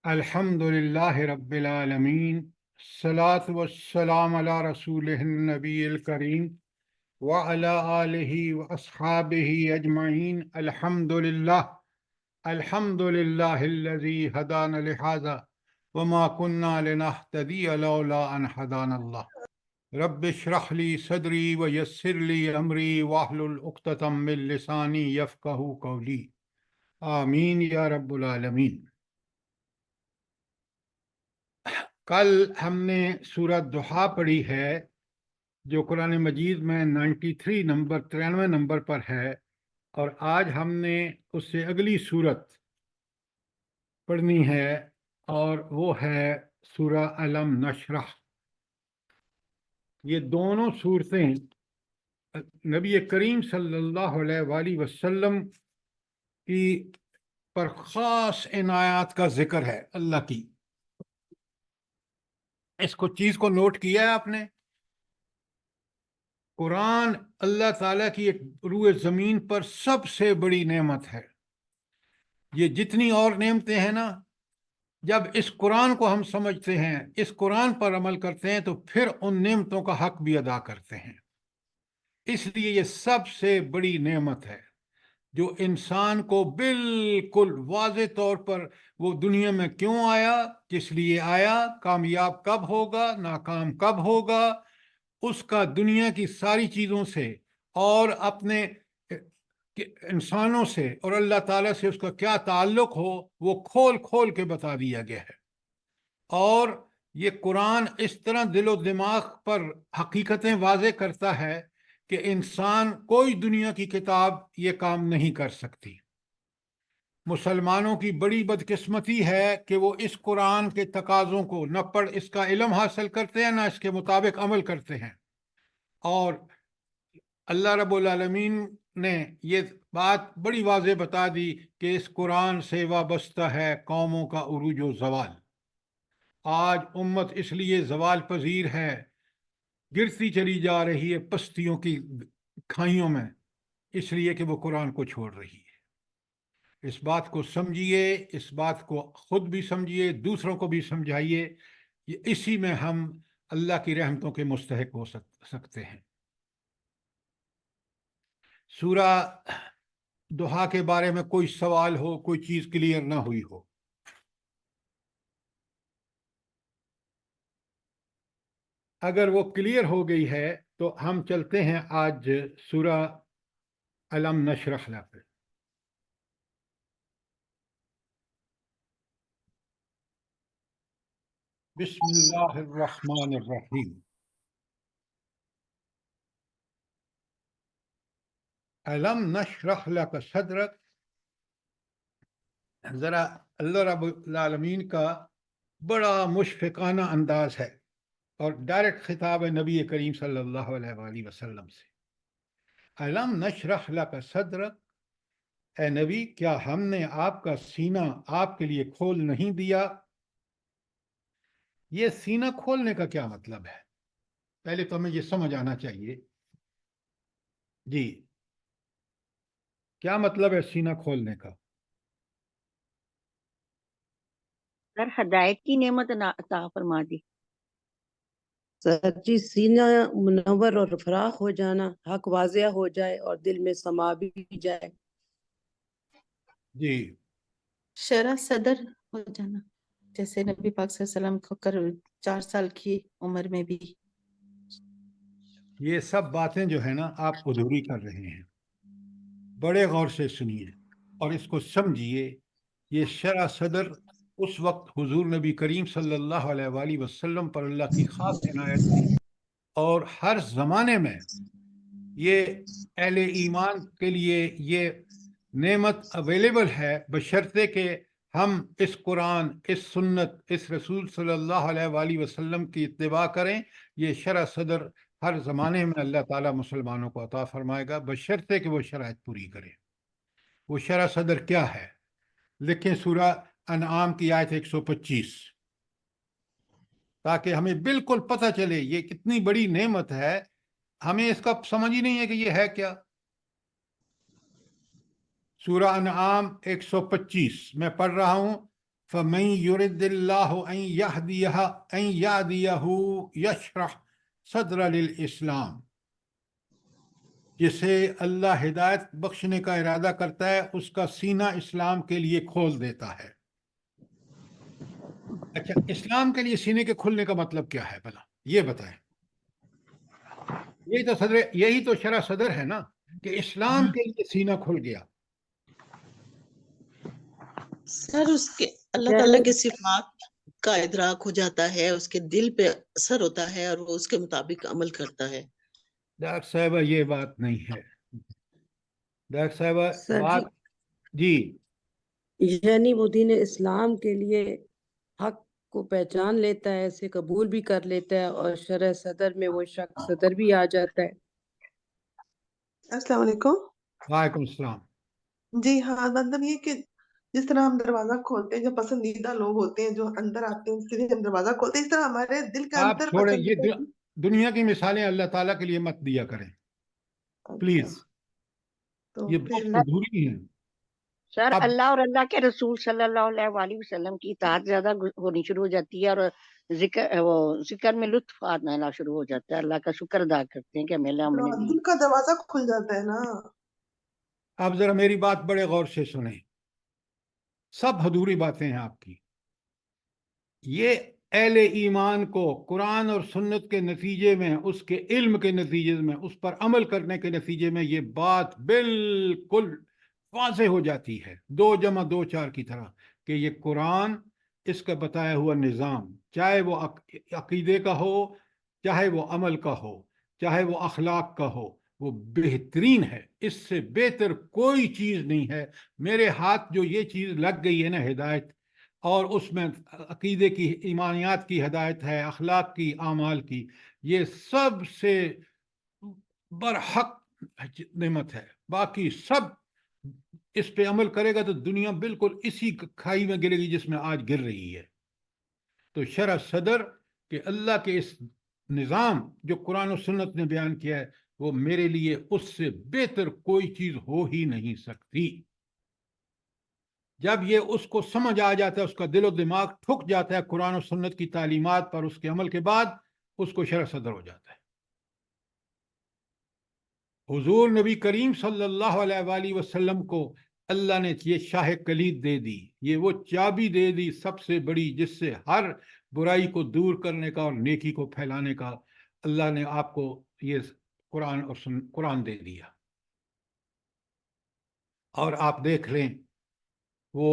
الحمد للہ رب العالمین، الصلاۃ والسلام علی رسولہ النبی الکریم وعلی آلہ واصحابہ اجمعین۔ الحمد للہ الذی ہدانا لہذا وما كنا لنہتدی لولا ان ہدانا اللہ۔ رب اشرح لی صدری ویسر لی امری واحلل عقدۃ من لسانی یفقہوا قولی، آمین یا رب العالمین۔ کل ہم نے سورہ ضحیٰ پڑھی ہے جو قرآن مجید میں 93 نمبر پر ہے، اور آج ہم نے اس سے اگلی سورت پڑھنی ہے اور وہ ہے سورہ الم نشرح۔ یہ دونوں صورتیں نبی کریم صلی اللہ علیہ وآلہ وسلم کی پر خاص عنایات کا ذکر ہے اللہ کی۔ اس کو چیز کو نوٹ کیا ہے آپ نے؟ قرآن اللہ تعالیٰ کی ایک روئے زمین پر سب سے بڑی نعمت ہے۔ یہ جتنی اور نعمتیں ہیں نا، جب اس قرآن کو ہم سمجھتے ہیں، اس قرآن پر عمل کرتے ہیں، تو پھر ان نعمتوں کا حق بھی ادا کرتے ہیں۔ اس لیے یہ سب سے بڑی نعمت ہے جو انسان کو بالکل واضح طور پر وہ دنیا میں کیوں آیا، کس لیے آیا، کامیاب کب ہوگا، ناکام کب ہوگا، اس کا دنیا کی ساری چیزوں سے اور اپنے انسانوں سے اور اللہ تعالیٰ سے اس کا کیا تعلق ہو، وہ کھول کھول کے بتا دیا گیا ہے۔ اور یہ قرآن اس طرح دل و دماغ پر حقیقتیں واضح کرتا ہے کہ انسان کوئی دنیا کی کتاب یہ کام نہیں کر سکتی۔ مسلمانوں کی بڑی بدقسمتی ہے کہ وہ اس قرآن کے تقاضوں کو نہ پڑھ اس کا علم حاصل کرتے ہیں، نہ اس کے مطابق عمل کرتے ہیں۔ اور اللہ رب العالمین نے یہ بات بڑی واضح بتا دی کہ اس قرآن سے وابستہ ہے قوموں کا عروج و زوال۔ آج امت اس لیے زوال پذیر ہے، گرتی چلی جا رہی ہے پستیوں کی کھائیوں میں، اس لیے کہ وہ قرآن کو چھوڑ رہی ہے۔ اس بات کو سمجھیے، اس بات کو خود بھی سمجھیے، دوسروں کو بھی سمجھائیے، اسی میں ہم اللہ کی رحمتوں کے مستحق ہو سکتے ہیں۔ سورہ ضحیٰ کے بارے میں کوئی سوال ہو، کوئی چیز کلیئر نہ ہوئی ہو؟ اگر وہ کلیئر ہو گئی ہے تو ہم چلتے ہیں آج سورہ الم نشرح پہ۔ بسم اللہ الرحمن الرحیم۔ الم نشرح لک صدرک، ذرا اللہ رب العالمین کا بڑا مشفقانہ انداز ہے اور ڈائریکٹ خطاب ہے نبی کریم صلی اللہ علیہ وآلہ وسلم سے۔ الم نشرح لک صدرک، اے نبی کیا ہم نے آپ کا سینہ آپ کے لیے کھول نہیں دیا؟ یہ سینہ کھولنے کا کیا مطلب ہے؟ پہلے تو ہمیں یہ سمجھ آنا چاہیے جی، کیا مطلب ہے سینہ کھولنے کا؟ سر ہدایت کی نعمت عطا فرما دی۔ سر جی سینہ منور اور فراخ ہو جانا، حق واضح ہو جائے اور دل میں سما بھی جائے۔ جی، شرح صدر ہو جانا، جیسے نبی پاک صلی اللہ علیہ وسلم کو 4 سال کی عمر میں بھی۔ یہ سب باتیں جو ہے نا آپ ادھوری کر رہے ہیں، بڑے غور سے سنیے اور اس کو سمجھیے۔ یہ شرح صدر اس وقت حضور نبی کریم صلی اللہ علیہ وآلہ وسلم پر اللہ کی خاص عنایت تھی، اور ہر زمانے میں یہ اہل ایمان کے لیے یہ نعمت اویلیبل ہے، بشرطے کہ ہم اس قرآن، اس سنت، اس رسول صلی اللہ علیہ وآلہ وسلم کی اتباع کریں۔ یہ شرح صدر ہر زمانے میں اللہ تعالیٰ مسلمانوں کو عطا فرمائے گا، بشرطے کہ وہ شرائط پوری کریں۔ وہ شرح صدر کیا ہے؟ لکھیں سورہ انعام کی آیت 125، تاکہ ہمیں بالکل پتہ چلے یہ کتنی بڑی نعمت ہے۔ ہمیں اس کا سمجھ ہی نہیں ہے کہ یہ ہے کیا۔ سورہ انعام 125 میں پڑھ رہا ہوں. فَمَن يُرِدِ اللَّهُ أَن يَهْدِيَهُ يَشْرَحْ صَدْرَ لِلْإِسْلَامِ. جسے اللہ ہدایت بخشنے کا ارادہ کرتا ہے اس کا سینہ اسلام کے لیے کھول دیتا ہے. اچھا، اسلام کے لیے سینے کے کھلنے کا مطلب کیا ہے بھلا یہ بتائیں. یہی تو شرح صدر ہے نا کہ اسلام کے لیے سینہ کھل گیا. سر اس کے اللہ تعالیٰ کے صفات کا ادراک ہو جاتا ہے، اس کے دل پہ اثر ہوتا ہے اور وہ اس کے مطابق عمل کرتا ہے. ڈاکٹر صاحبہ یہ بات نہیں ہے. ڈاکٹر صاحبہ سر بات جی یعنی وہ دین اسلام کے لیے حق کو پہچان لیتا ہے، اسے قبول بھی کر لیتا ہے اور شرح صدر میں وہ شخص صدر بھی آ جاتا ہے. السلام علیکم. وعلیکم السلام. جی ہاں، مطلب یہ کہ جس طرح ہم دروازہ کھولتے ہیں، جو پسندیدہ لوگ ہوتے ہیں جو اندر آتے ہیں اس کے لیے ہم دروازہ کھولتے ہیں، اس طرح ہمارے دل کے آپ اندر چھوڑیں یہ پسندیدہ. دنیا کی مثالیں اللہ تعالیٰ کے لیے مت دیا کریں پلیز. تو یہ پھر بہت ضروری ہے. سر اب اللہ اور اللہ کے رسول صلی اللہ علیہ وآلہ وسلم کی اطاعت زیادہ ہونی شروع ہو جاتی ہے اور ذکر میں لطف آنا شروع ہو جاتا ہے. اللہ کا شکر ادا کرتے ہیں کہ ہمیں اللہ نے دی. دل کا دروازہ کھل جاتا ہے نا. اب ذرا میری بات بڑے غور سے سنیں. سب حضوری باتیں ہیں آپ کی. یہ اہل ایمان کو قرآن اور سنت کے نتیجے میں، اس کے علم کے نتیجے میں، اس پر عمل کرنے کے نتیجے میں یہ بات بالکل واضح ہو جاتی ہے 2 + 2 = 4 کی طرح کہ یہ قرآن، اس کا بتایا ہوا نظام، چاہے وہ عقیدے کا ہو، چاہے وہ عمل کا ہو، چاہے وہ اخلاق کا ہو، وہ بہترین ہے. اس سے بہتر کوئی چیز نہیں ہے. میرے ہاتھ جو یہ چیز لگ گئی ہے نا ہدایت، اور اس میں عقیدے کی، ایمانیات کی ہدایت ہے، اخلاق کی، اعمال کی، یہ سب سے برحق نعمت ہے. باقی سب اس پہ عمل کرے گا تو دنیا بالکل اسی کھائی میں گرے گی جس میں آج گر رہی ہے. تو شرح صدر کہ اللہ کے اس نظام جو قرآن و سنت نے بیان کیا ہے، وہ میرے لیے اس سے بہتر کوئی چیز ہو ہی نہیں سکتی. جب یہ اس کو سمجھ آ جاتا ہے، اس کا دل و دماغ ٹھک جاتا ہے قرآن و سنت کی تعلیمات پر، اس کے عمل کے بعد اس کو شرح صدر ہو جاتا ہے. حضور نبی کریم صلی اللہ علیہ وآلہ وسلم کو اللہ نے یہ شاہ کلید دے دی، یہ وہ چابی دے دی سب سے بڑی، جس سے ہر برائی کو دور کرنے کا اور نیکی کو پھیلانے کا اللہ نے آپ کو یہ قرآن دے دیا. اور آپ دیکھ لیں وہ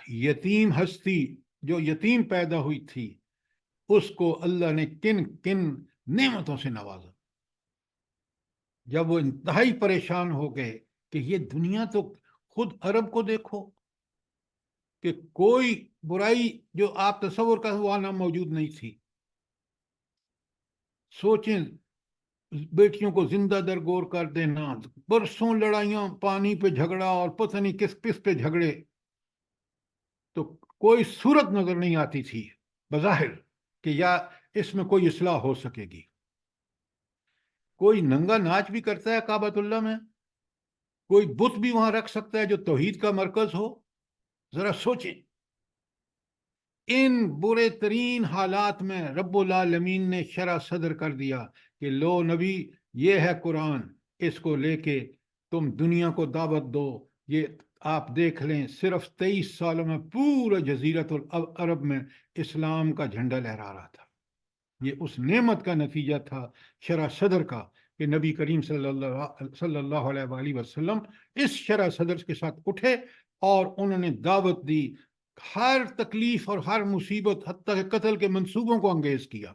یتیم ہستی جو یتیم پیدا ہوئی تھی، اس کو اللہ نے کن کن نعمتوں سے نوازا. جب وہ انتہائی پریشان ہو گئے کہ یہ دنیا تو خود عرب کو دیکھو کہ کوئی برائی جو آپ تصور کا وہاں موجود نہیں تھی. سوچیں، بیٹیوں کو زندہ درگور کر دینا، برسوں لڑائیاں، پانی پہ جھگڑا اور پتہ نہیں کس پہ جھگڑے، تو کوئی صورت نظر نہیں آتی تھی بظاہر کہ یا اس میں کوئی اصلاح ہو سکے گی. کوئی ننگا ناچ بھی کرتا ہے کعبۃ اللہ میں، کوئی بت بھی وہاں رکھ سکتا ہے جو توحید کا مرکز ہو. ذرا سوچیں، ان برے ترین حالات میں رب العالمین نے شرح صدر کر دیا کہ لو نبی، یہ ہے قرآن، اس کو لے کے تم دنیا کو دعوت دو. یہ آپ دیکھ لیں صرف 23 سالوں میں پورا جزیرت العرب میں اسلام کا جھنڈا لہرا رہا تھا. یہ اس نعمت کا نتیجہ تھا شرح صدر کا کہ نبی کریم صلی اللہ علیہ وآلہ وسلم اس شرح صدر کے ساتھ اٹھے اور انہوں نے دعوت دی، ہر تکلیف اور ہر مصیبت حتیٰ کہ قتل کے منصوبوں کو انگیز کیا.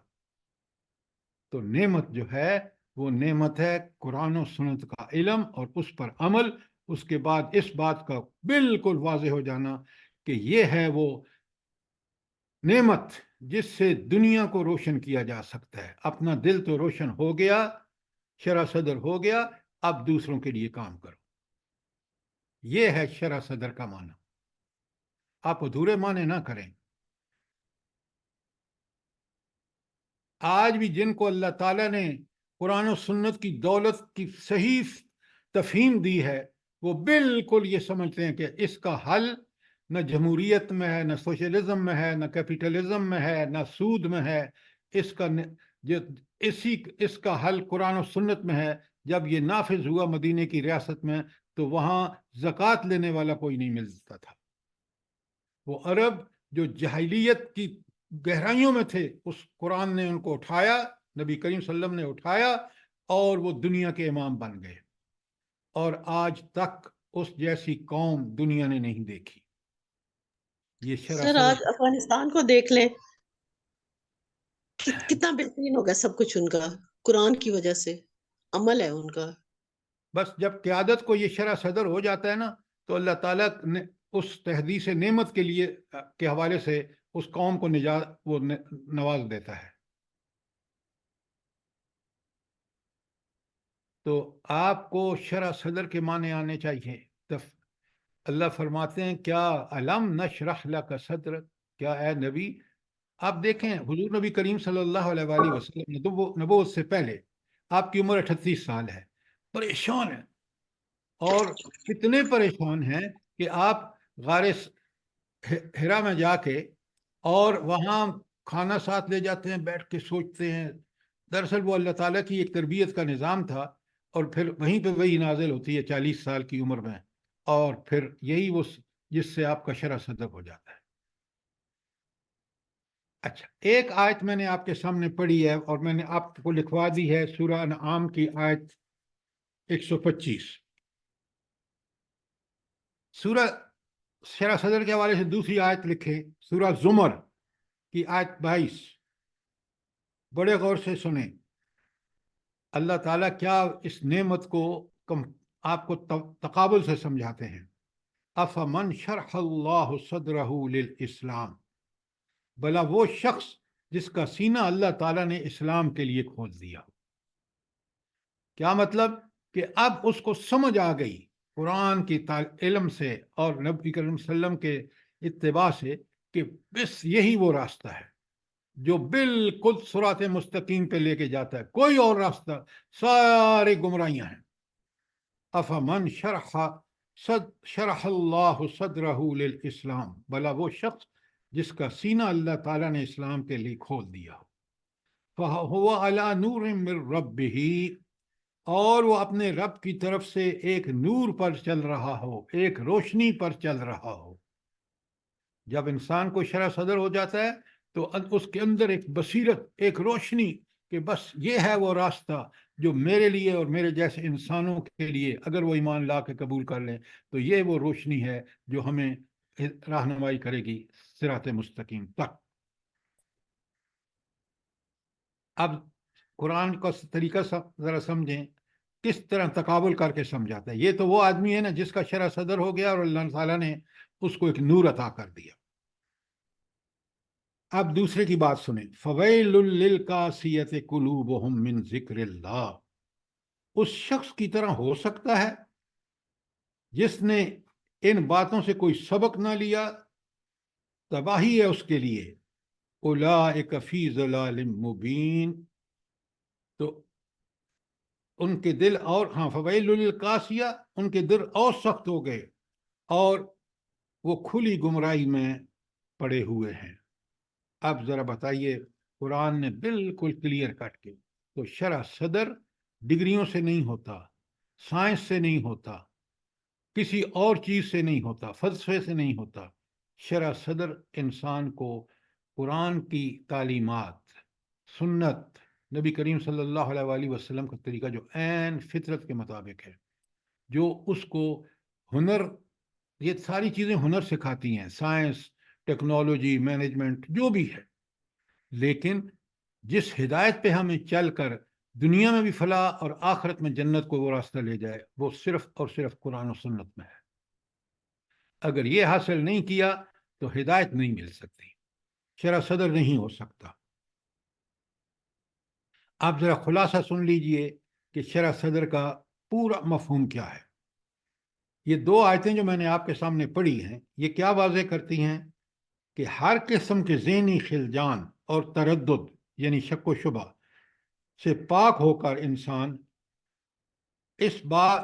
تو نعمت جو ہے وہ نعمت ہے قرآن و سنت کا علم اور اس پر عمل. اس کے بعد اس بات کا بالکل واضح ہو جانا کہ یہ ہے وہ نعمت جس سے دنیا کو روشن کیا جا سکتا ہے. اپنا دل تو روشن ہو گیا، شرح صدر ہو گیا، اب دوسروں کے لیے کام کرو. یہ ہے شرح صدر کا معنی. آپ ادھورے معنی نہ کریں. آج بھی جن کو اللہ تعالیٰ نے قرآن و سنت کی دولت کی صحیح تفہیم دی ہے، وہ بالکل یہ سمجھتے ہیں کہ اس کا حل نہ جمہوریت میں ہے، نہ سوشلزم میں ہے، نہ کیپیٹلزم میں ہے، نہ سود میں ہے، اس کا حل قرآن و سنت میں ہے۔ جب یہ نافذ ہوا مدینے کی ریاست میں تو وہاں زکوٰۃ لینے والا کوئی نہیں ملتا تھا۔ وہ عرب جو جاہلیت کی گہرائیوں میں تھے، اس قرآن نے ان کو اٹھایا، نبی کریم صلی اللہ علیہ وسلم نے اٹھایا، اور وہ دنیا کے امام بن گئے، اور آج تک اس جیسی قوم دنیا نے نہیں دیکھی۔ یہ شرح سر آج افغانستان کو دیکھ لیں، کتنا بہترین ہوگا سب کچھ ان کا، قرآن کی وجہ سے، عمل ہے ان کا۔ بس جب قیادت کو یہ شرح صدر ہو جاتا ہے نا، تو اللہ تعالیٰ نے اس تحدیث نعمت کے لیے کے حوالے سے اس قوم کو وہ نواز دیتا ہے۔ تو آپ کو شرح صدر کے معنی آنے چاہیے۔ اللہ فرماتے ہیں کیا علم نشرح لک صدرک، کیا اے نبی، آپ دیکھیں حضور نبی کریم صلی اللہ علیہ وآلہ وسلم نبوت سے پہلے آپ کی عمر 38 سال ہے، پریشان ہیں، اور کتنے پریشان ہیں کہ آپ غار حرا میں جا کے اور وہاں کھانا ساتھ لے جاتے ہیں، بیٹھ کے سوچتے ہیں۔ دراصل وہ اللہ تعالیٰ کی ایک تربیت کا نظام تھا، اور پھر وہیں پہ وہی نازل ہوتی ہے 40 سال کی عمر میں، اور پھر یہی وہ جس سے آپ کا شرح صدر ہو جاتا ہے۔ اچھا، ایک آیت میں نے آپ کے سامنے پڑھی ہے، اور میں نے آپ کو لکھوا دی ہے، سورہ انعام کی آیت 125۔ سورہ شرح صدر کے حوالے سے دوسری آیت لکھے، سورہ زمر کی آیت 22، بڑے غور سے سنیں۔ اللہ تعالیٰ کیا اس نعمت کو آپ کو تقابل سے سمجھاتے ہیں۔ افمن شرح اللہ صدرہ للاسلام، بھلا وہ شخص جس کا سینہ اللہ تعالیٰ نے اسلام کے لیے کھول دیا۔ کیا مطلب؟ کہ اب اس کو سمجھ آ گئی قرآن کی علم سے اور نبی کریم صلی اللہ علیہ وسلم کے اتباع سے کہ بس یہی وہ راستہ ہے جو بالکل صراط مستقیم پہ لے کے جاتا ہے، کوئی اور راستہ، سارے گمراہیاں ہیں۔ افمن شرح اللہ صدرہ للاسلام، بھلا وہ شخص جس کا سینہ اللہ تعالیٰ نے اسلام کے لیے کھول دیا ہو، فَهُوَ عَلَى نُورٍ مِّن رَبِّهِ، اور وہ اپنے رب کی طرف سے ایک نور پر چل رہا ہو، ایک روشنی پر چل رہا ہو۔ جب انسان کو شرح صدر ہو جاتا ہے تو اس کے اندر ایک بصیرت، ایک روشنی، کہ بس یہ ہے وہ راستہ جو میرے لیے اور میرے جیسے انسانوں کے لیے، اگر وہ ایمان لا کے قبول کر لیں تو یہ وہ روشنی ہے جو ہمیں رہنمائی کرے گی صراط مستقیم تک۔ اب قرآن کا طریقہ ذرا سمجھیں، کس طرح تقابل کر کے سمجھاتا ہے۔ یہ تو وہ آدمی ہے نا جس کا شرح صدر ہو گیا اور اللہ تعالیٰ نے اس کو ایک نور عطا کر دیا۔ اب دوسرے کی بات سنیں، فَوَيْلٌ لِّلْقَاسِيَةِ قُلُوبُهُم مِّن ذِكْرِ اللَّهِ، اس شخص کی طرح ہو سکتا ہے جس نے ان باتوں سے کوئی سبق نہ لیا، تباہی ہے اس کے لیے۔ أُولَٰئِكَ فِي ضَلَالٍ مُّبِينٍ، تو ان کے دل اور فَوَيْلٌ لِّلْقَاسِيَةِ، ان کے دل اور سخت ہو گئے اور وہ کھلی گمراہی میں پڑے ہوئے ہیں۔ اب ذرا بتائیے، قرآن نے بالکل کلیئر کٹ کے، تو شرح صدر ڈگریوں سے نہیں ہوتا، سائنس سے نہیں ہوتا، کسی اور چیز سے نہیں ہوتا، فلسفے سے نہیں ہوتا۔ شرح صدر انسان کو قرآن کی تعلیمات، سنت، نبی کریم صلی اللہ علیہ وآلہ وسلم کا طریقہ جو عین فطرت کے مطابق ہے، جو اس کو ہنر، یہ ساری چیزیں ہنر سکھاتی ہیں، سائنس، ٹیکنالوجی، مینجمنٹ، جو بھی ہے، لیکن جس ہدایت پہ ہمیں چل کر دنیا میں بھی فلاح اور آخرت میں جنت کو وہ راستہ لے جائے، وہ صرف اور صرف قرآن و سنت میں ہے۔ اگر یہ حاصل نہیں کیا تو ہدایت نہیں مل سکتی، شرح صدر نہیں ہو سکتا۔ آپ ذرا خلاصہ سن لیجئے کہ شرح صدر کا پورا مفہوم کیا ہے۔ یہ دو آیتیں جو میں نے آپ کے سامنے پڑھی ہیں، یہ کیا واضح کرتی ہیں کہ ہر قسم کے ذہنی خلجان اور تردد، یعنی شک و شبہ سے پاک ہو کر انسان اس بات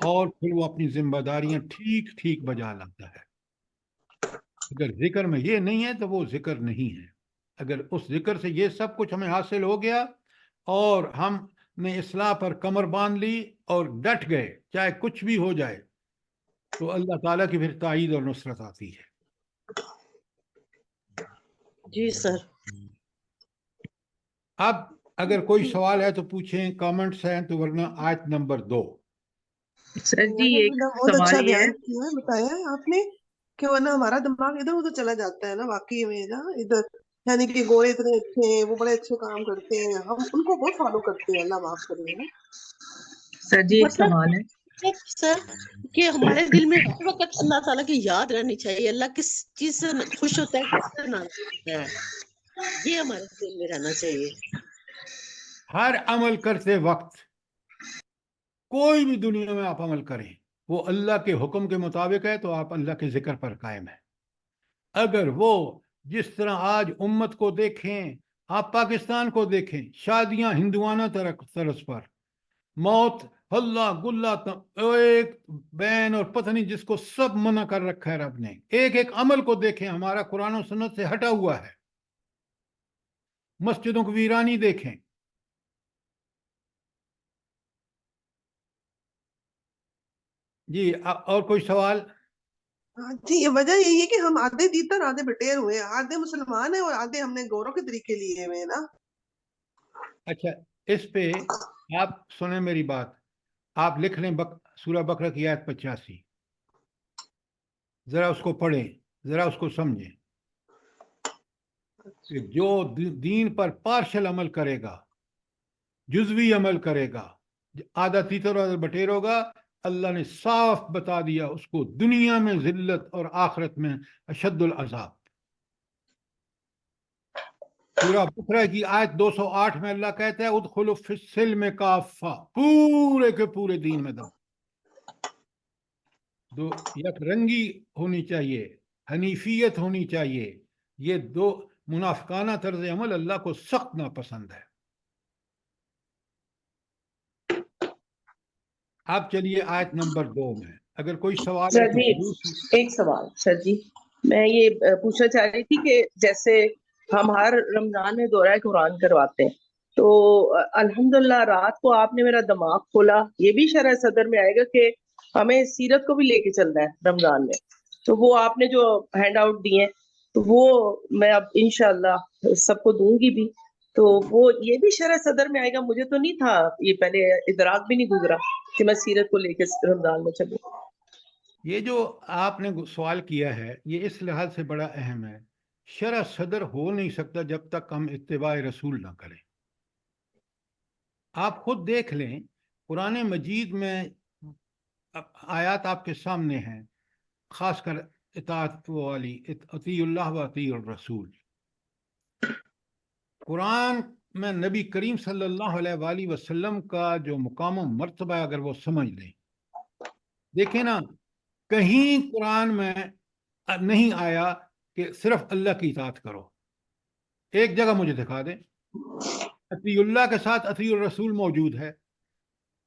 اور پھر وہ اپنی ذمہ داریاں ٹھیک ٹھیک بجا لاتا ہے. اگر ذکر میں یہ نہیں ہے تو وہ ذکر نہیں ہے. اگر اس ذکر سے یہ سب کچھ ہمیں حاصل ہو گیا اور ہم نے اصلاح پر کمر باندھ لی اور ڈٹ گئے چاہے کچھ بھی ہو جائے, تو اللہ تعالیٰ کی پھر تائید اور نصرت آتی ہے. جی سر. اب اگر کوئی سوال ہے تو پوچھیں, کامنٹس ہیں تو, ورنہ آیت نمبر 2. سر جی ایک بہت سوال اچھا یہ ہے, بیان کیا ہے, بتایا ہے آپ نے کہ ورنہ ہمارا دماغ ادھر ادھر چلا جاتا ہے نا, واقعی میں نا ادھر, یعنی کہ گورے اتنے اچھے ہیں, وہ بڑے اچھے کام کرتے ہیں, ہم ان کو بہت فالو کرتے ہیں, اللہ معاف کرے نا. سر جی ایک مطلب سوال ہے. سر کہ ہمارے دل میں ہر وقت اللہ تعالیٰ کی یاد رہنی چاہیے. اللہ کس چیز سے خوش ہوتا ہے, کس سے ناراض ہوتا ہے, یہ ہمارے دل میں رہنا چاہیے. ہر عمل کرتے وقت, کوئی بھی دنیا میں آپ عمل کریں, وہ اللہ کے حکم کے مطابق ہے تو آپ اللہ کے ذکر پر قائم ہیں. اگر وہ جس طرح آج امت کو دیکھیں, آپ پاکستان کو دیکھیں, شادیاں ہندوانہ طرز پر, موت ہلا گلا, ایک بین اور پتہ نہیں جس کو سب منع کر رکھا ہے رب نے. ایک ایک عمل کو دیکھیں, ہمارا قرآن و سنت سے ہٹا ہوا ہے. مسجدوں کو ویرانی دیکھیں. جی اور کوئی سوال؟ ہاں جی, یہ وجہ یہی ہے کہ ہم آدھے تیتر آدھے بٹیر ہوئے ہیں, آدھے مسلمان ہیں اور آدھے ہم نے گوروں کے طریقے لیے ہوئے ہیں نا. اچھا, اس پہ آپ سنیں میری بات, آپ لکھ لیں سورہ بقرہ کی آیت 85, ذرا اس کو پڑھیں, ذرا اس کو سمجھیں کہ جو دین پر پارشل عمل کرے گا, جزوی عمل کرے گا, آدھا تیتر آدھا بٹیر ہوگا, اللہ نے صاف بتا دیا اس کو دنیا میں ذلت اور آخرت میں اشد العذاب. سورہ بقرہ کی آیت 208 میں اللہ کہتا ہے ادخلوا فی السلم کافہ, پورے کے پورے دین میں داخل. دو یک رنگی ہونی چاہیے, حنیفیت ہونی چاہیے. یہ دو منافقانہ طرز عمل اللہ کو سخت ناپسند ہے. اب چلیے آیت نمبر 2 میں, اگر کوئی سوال ہے سر تو جی ایک سوال, سر جی میں یہ پوچھنا چاہ رہی تھی کہ جیسے ہم ہر رمضان میں دورہ قرآن کرواتے ہیں, تو الحمدللہ رات کو آپ نے میرا دماغ کھولا, یہ بھی شرح صدر میں آئے گا کہ ہمیں سیرت کو بھی لے کے چلنا ہے رمضان میں, تو وہ آپ نے جو ہینڈ آؤٹ دیے تو وہ میں اب انشاءاللہ سب کو دوں گی بھی, تو وہ یہ بھی شرح صدر میں آئے گا. مجھے تو نہیں تھا, یہ پہلے ادراک بھی نہیں گزرا کہ میں سیرت کو لے کے رمضان میں چلوں. یہ جو آپ نے سوال کیا ہے یہ اس لحاظ سے بڑا اہم ہے. شرح صدر ہو نہیں سکتا جب تک ہم اتباع رسول نہ کریں. آپ خود دیکھ لیں, قرآن مجید میں آیات آپ کے سامنے ہیں, خاص کر اطاعت والی, اطیع اللہ و اطیع الرسول. قرآن میں نبی کریم صلی اللہ علیہ وآلہ وسلم کا جو مقام و مرتبہ ہے, اگر وہ سمجھ لیں, دیکھیں نا, کہیں قرآن میں نہیں آیا کہ صرف اللہ کی اطاعت کرو. ایک جگہ مجھے دکھا دیں اطیع اللہ کے ساتھ اطیع الرسول موجود ہے,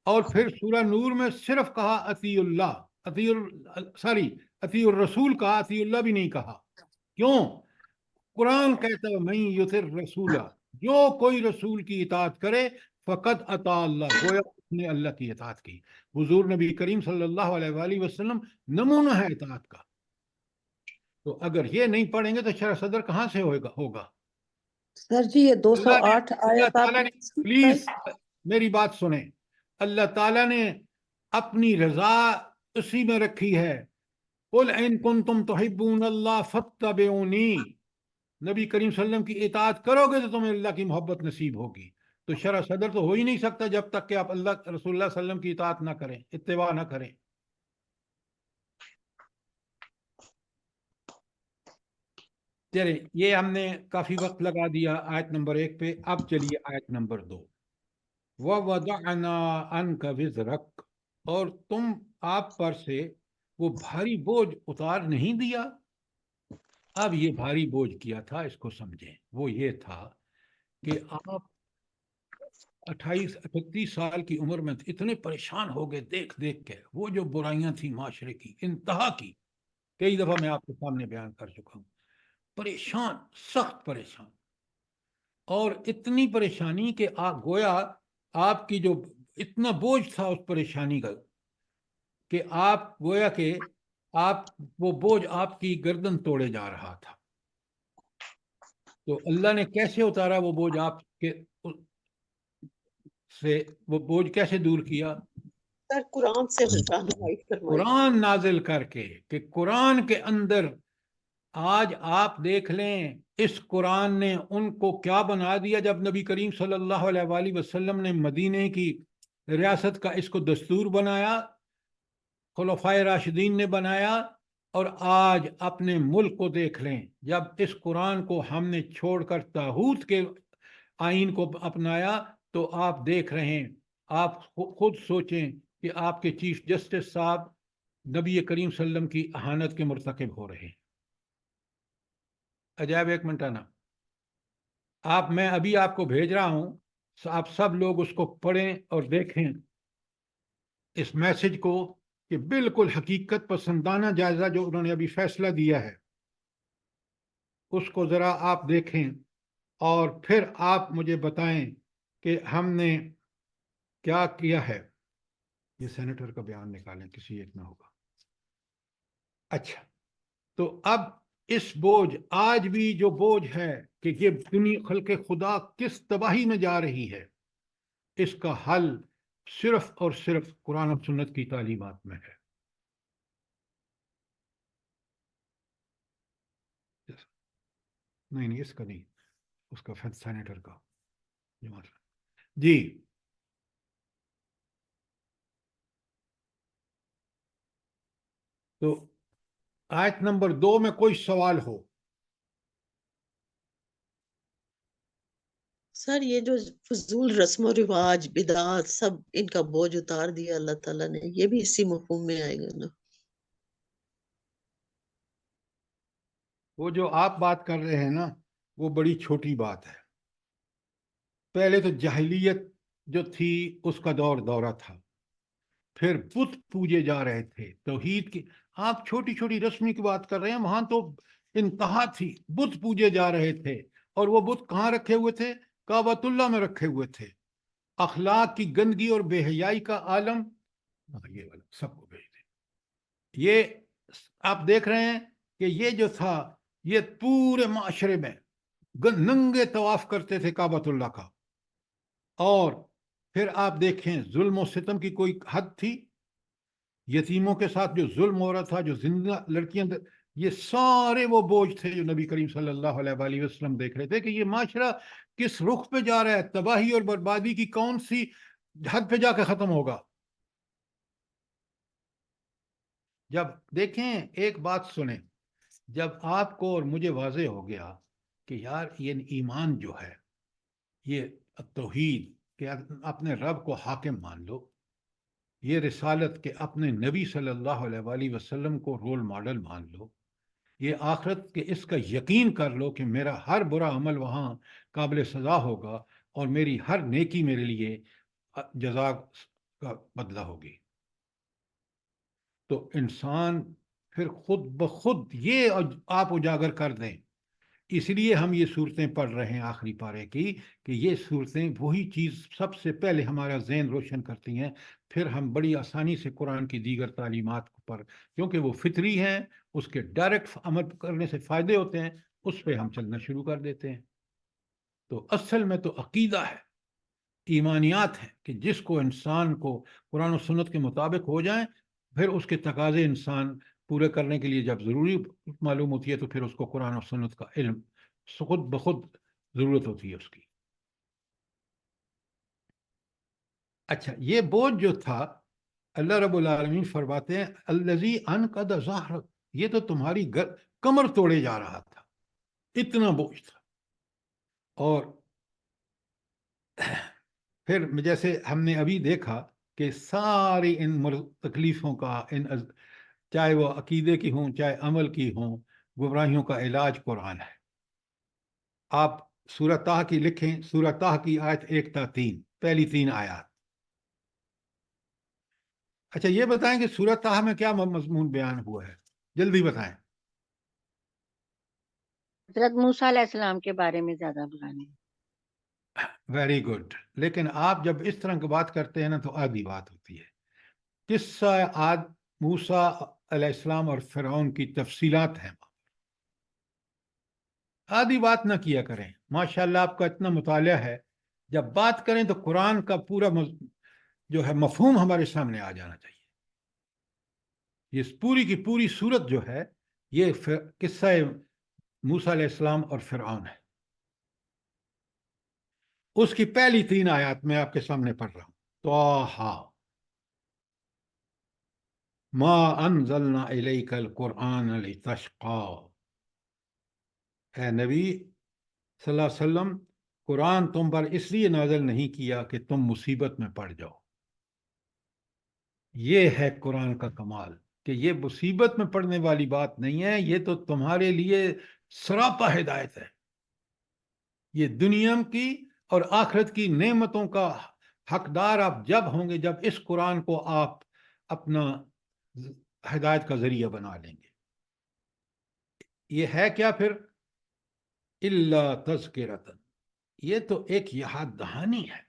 اور پھر سورہ نور میں صرف کہا اطیع اللہ, اطیع الرسول کہا, اطیع اللہ بھی نہیں کہا. کیوں؟ قرآن کہتا ہے من یطع الرسول, جو کوئی رسول کی اطاعت کرے فقط اطاع اللہ, گویا اس نے اللہ کی اطاعت کی. حضور نبی کریم صلی اللہ علیہ وآلہ وسلم نمونہ ہے اطاعت کا. تو اگر یہ نہیں پڑھیں گے تو شرح صدر کہاں سے ہوگا؟ سر جی یہ 208 اللہ آیت آپ تعالیٰ نے, پلیز میری بات سنیں, اللہ تعالیٰ نے اپنی رضا اسی میں رکھی ہے. قل ان کنتم تحبون اللہ فاتبعونی, نبی کریم صلی اللہ علیہ وسلم کی اطاعت کرو گے تو تمہیں اللہ کی محبت نصیب ہوگی. تو شرح صدر تو ہو ہی نہیں سکتا جب تک کہ آپ اللہ رسول اللہ صلی اللہ علیہ وسلم کی اطاعت نہ کریں, اتباع نہ کریں. چلیں, یہ ہم نے کافی وقت لگا دیا آیت نمبر 1 پہ. اب چلیے آیت نمبر 2. وَوَضَعْنَا عَنْكَ وِزْرَكَ, اور تم آپ پر سے وہ بھاری بوجھ اتار نہیں دیا. اب یہ بھاری بوجھ کیا تھا, اس کو سمجھیں. وہ یہ تھا کہ آپ 38 سال کی عمر میں اتنے پریشان ہو گئے دیکھ دیکھ کے، وہ جو برائیاں تھیں معاشرے کی انتہا کی، کئی دفعہ میں آپ کے سامنے بیان کر چکا ہوں، پریشان، سخت پریشان، اور اتنی پریشانی کہ گویا آپ کی جو اتنا بوجھ تھا اس پریشانی کا کہ آپ گویا کہ وہ بوجھ آپ کی گردن توڑے جا رہا تھا. تو اللہ نے کیسے اتارا وہ بوجھ آپ کے سے، وہ بوجھ کیسے دور کیا؟ سر قرآن سے رہنمائی فرمائی. قرآن نازل کر کے، کہ قرآن کے اندر آج آپ دیکھ لیں اس قرآن نے ان کو کیا بنا دیا. جب نبی کریم صلی اللہ علیہ وآلہ وسلم نے مدینے کی ریاست کا اس کو دستور بنایا، خلفائے راشدین نے بنایا، اور آج اپنے ملک کو دیکھ لیں، جب اس قرآن کو ہم نے چھوڑ کر طاغوت کے آئین کو اپنایا تو آپ دیکھ رہے ہیں، آپ خود سوچیں کہ آپ کے چیف جسٹس صاحب نبی کریم صلی اللہ علیہ وسلم کی اہانت کے مرتکب ہو رہے ہیں. عجائب. ایک منٹ آنا، میں ابھی آپ کو بھیج رہا ہوں، آپ سب لوگ اس کو پڑھیں اور دیکھیں اس میسج کو، کہ بالکل حقیقت پسندانہ جائزہ جو انہوں نے ابھی فیصلہ دیا ہے اس کو ذرا آپ دیکھیں، اور پھر آپ مجھے بتائیں کہ ہم نے کیا کیا ہے. یہ سینیٹر کا بیان نکالیں، کسی ایک میں ہوگا. اچھا، تو اب اس بوجھ، آج بھی جو بوجھ ہے کہ یہ دنیا خلق خدا کس تباہی میں جا رہی ہے، اس کا حل صرف اور صرف قرآن و سنت کی تعلیمات میں ہے. نہیں اس کا نہیں، اس کا سینیٹر کا جی. تو آیت نمبر 2 میں کوئی سوال ہو؟ سر یہ جو فضول رسم و رواج، بدعات، سب ان کا بوجھ اتار دیا اللہ تعالیٰ نے، یہ بھی اسی مفہوم میں آئے گا نا؟ وہ جو آپ بات کر رہے ہیں نا، وہ بڑی چھوٹی بات ہے. پہلے تو جاہلیت جو تھی اس کا دورہ تھا، پھر بت پوجے جا رہے تھے. توحید کی آپ چھوٹی چھوٹی رسمی کی بات کر رہے ہیں، وہاں تو انتہا تھی، بت پوجے جا رہے تھے. اور وہ بت کہاں رکھے ہوئے تھے؟ کعبۃ اللہ میں رکھے ہوئے تھے. اخلاق کی گندگی اور بے حیائی کا عالم. یہ والا سب کو بھیج دیں. یہ آپ دیکھ رہے ہیں کہ یہ جو تھا، یہ پورے معاشرے میں ننگے طواف کرتے تھے کعبۃ اللہ کا. اور پھر آپ دیکھیں ظلم و ستم کی کوئی حد تھی؟ یتیموں کے ساتھ جو ظلم ہو رہا تھا، جو زندہ لڑکیاں، یہ سارے وہ بوجھ تھے جو نبی کریم صلی اللہ علیہ وآلہ وسلم دیکھ رہے تھے کہ یہ معاشرہ کس رخ پہ جا رہا ہے، تباہی اور بربادی کی کون سی حد پہ جا کے ختم ہوگا. جب دیکھیں، ایک بات سنیں، جب آپ کو اور مجھے واضح ہو گیا کہ یار یہ ایمان جو ہے، یہ توحید کہ اپنے رب کو حاکم مان لو، یہ رسالت کہ اپنے نبی صلی اللہ علیہ وآلہ وسلم کو رول ماڈل مان لو، یہ آخرت کہ اس کا یقین کر لو کہ میرا ہر برا عمل وہاں قابل سزا ہوگا اور میری ہر نیکی میرے لیے جزا کا بدلہ ہوگی، تو انسان پھر خود بخود یہ آپ اجاگر کر دیں. اس لیے ہم یہ صورتیں پڑھ رہے ہیں آخری پارے کی، کہ یہ صورتیں وہی چیز سب سے پہلے ہمارا ذہن روشن کرتی ہیں، پھر ہم بڑی آسانی سے قرآن کی دیگر تعلیمات پر، کیونکہ وہ فطری ہیں، اس کے ڈائریکٹ عمل کرنے سے فائدے ہوتے ہیں، اس پہ ہم چلنا شروع کر دیتے ہیں. تو اصل میں تو عقیدہ ہے، ایمانیات ہیں، کہ جس کو انسان کو قرآن و سنت کے مطابق ہو جائیں، پھر اس کے تقاضے انسان پورے کرنے کے لیے جب ضروری معلوم ہوتی ہے تو پھر اس کو قرآن و سنت کا علم خود بخود ضرورت ہوتی ہے اس کی. اچھا، یہ بوجھ جو تھا، اللہ رب العالمین فرماتے ہیں الذی انقض ظہرک، یہ تو تمہاری کمر توڑے جا رہا تھا، اتنا بوجھ تھا. اور پھر جیسے ہم نے ابھی دیکھا کہ ساری ان تکلیفوں کا، چاہے وہ عقیدے کی ہوں چاہے عمل کی ہوں، گمراہیوں کا علاج قرآن ہے. آپ سورہ طٰ کی لکھیں، سورہ طٰ کی آیت 1 تا 3. پہلی 3 آیات. اچھا یہ بتائیں کہ سورۃ طٰہٰ میں کیا مضمون بیان ہوا ہے، جلدی بتائیں. حضرت موسیٰ علیہ السلام کے بارے میں زیادہ بیان ہے. Very good. لیکن آپ جب اس طرح کی بات کرتے ہیں نا تو آدھی بات ہوتی ہے. قصہ عاد موسیٰ علیہ السلام اور فرعون کی تفصیلات ہیں. آدھی بات نہ کیا کریں. ماشاءاللہ آپ کا اتنا مطالعہ ہے، جب بات کریں تو قرآن کا پورا جو ہے مفہوم ہمارے سامنے آ جانا چاہیے. یہ پوری کی پوری صورت جو ہے یہ قصہ موسیٰ علیہ السلام اور فرعون ہے. اس کی پہلی 3 آیات میں آپ کے سامنے پڑھ رہا ہوں. طٰہٰ ما انزلنا الیک القرآن لتشقی. اے نبی صلی اللہ علیہ وسلم، قرآن تم پر اس لیے نازل نہیں کیا کہ تم مصیبت میں پڑ جاؤ. یہ ہے قرآن کا کمال کہ یہ مصیبت میں پڑنے والی بات نہیں ہے، یہ تو تمہارے لیے سراپا ہدایت ہے. یہ دنیا کی اور آخرت کی نعمتوں کا حقدار آپ جب ہوں گے جب اس قرآن کو آپ اپنا ہدایت کا ذریعہ بنا لیں گے. یہ ہے کیا پھر؟ الا تذکرۃ، یہ تو ایک یاد دہانی ہے.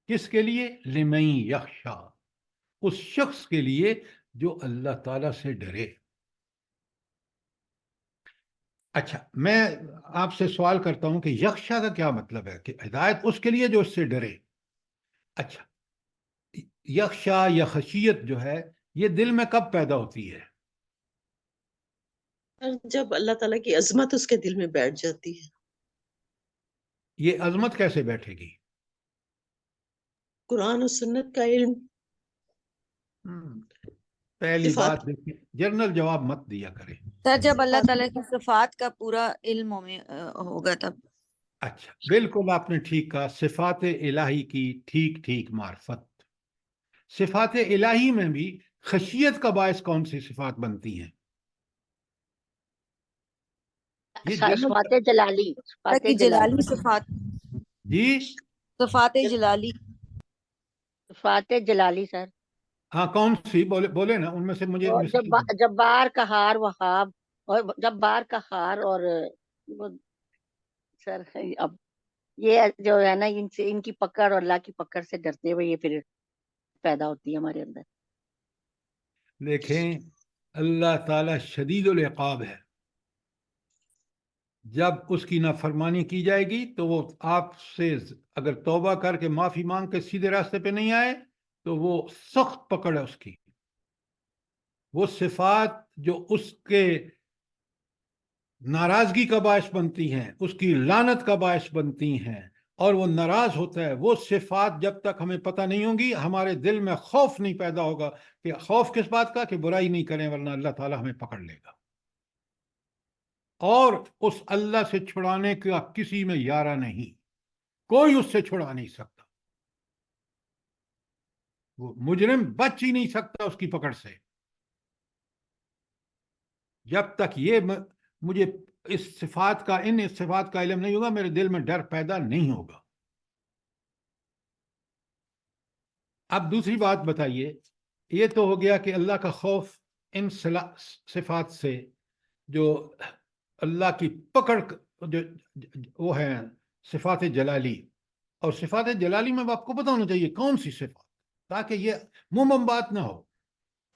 کس کے لیے؟ لمن یخشی، اس شخص کے لیے جو اللہ تعالیٰ سے ڈرے. اچھا میں آپ سے سوال کرتا ہوں کہ یخشا کا کیا مطلب ہے؟ کہ ہدایت اس کے لیے جو اس سے ڈرے. اچھا یخشا یا خشیت جو ہے یہ دل میں کب پیدا ہوتی ہے؟ جب اللہ تعالیٰ کی عظمت اس کے دل میں بیٹھ جاتی ہے. یہ عظمت کیسے بیٹھے گی؟ قرآن و سنت کا علم. پہلی صفات. بات دیکھیں، جنرل جواب مت دیا کرے. سر جب اللہ تعالیٰ کی صفات کا پورا علم ہوگا تب. اچھا بالکل آپ نے ٹھیک کہا. صفات الہی کی ٹھیک ٹھیک معرفت. صفات الہی میں بھی خشیت کا باعث کون سی صفات بنتی ہیں؟ یہ صفات جلالی. صفات کی جلالی صفات. جی صفات جلالی. صفات جلالی سر. ہاں کون سی؟ بولے نا ان میں سے مجھے اور جبار قہار وہاب، اور جبار قہار اور سر اب یہ جو ہے نا ان کی پکڑ اور اللہ کی پکڑ سے ڈرتے ہوئے یہ پھر پیدا ہوتی ہے ہمارے اندر. دیکھیں اللہ تعالی شدید العقاب ہے. جب اس کی نافرمانی کی جائے گی تو وہ آپ سے اگر توبہ کر کے معافی مانگ کے سیدھے راستے پہ نہیں آئے تو وہ سخت پکڑ ہے اس کی. وہ صفات جو اس کے ناراضگی کا باعث بنتی ہیں، اس کی لعنت کا باعث بنتی ہیں اور وہ ناراض ہوتا ہے، وہ صفات جب تک ہمیں پتہ نہیں ہوں گی ہمارے دل میں خوف نہیں پیدا ہوگا. کہ خوف کس بات کا؟ کہ برائی نہیں کریں ورنہ اللہ تعالیٰ ہمیں پکڑ لے گا. اور اس اللہ سے چھڑانے کا کسی میں یارہ نہیں، کوئی اس سے چھڑا نہیں سکتا. وہ مجرم بچ ہی نہیں سکتا اس کی پکڑ سے. جب تک یہ مجھے اس صفات کا علم نہیں ہوگا میرے دل میں ڈر پیدا نہیں ہوگا. اب دوسری بات بتائیے، یہ تو ہو گیا کہ اللہ کا خوف ان صفات سے جو اللہ کی پکڑ جو وہ ہے صفات جلالی. اور صفات جلالی میں آپ کو پتہ ہونا چاہیے کون سی صفات، تاکہ یہ ممم بات نہ ہو.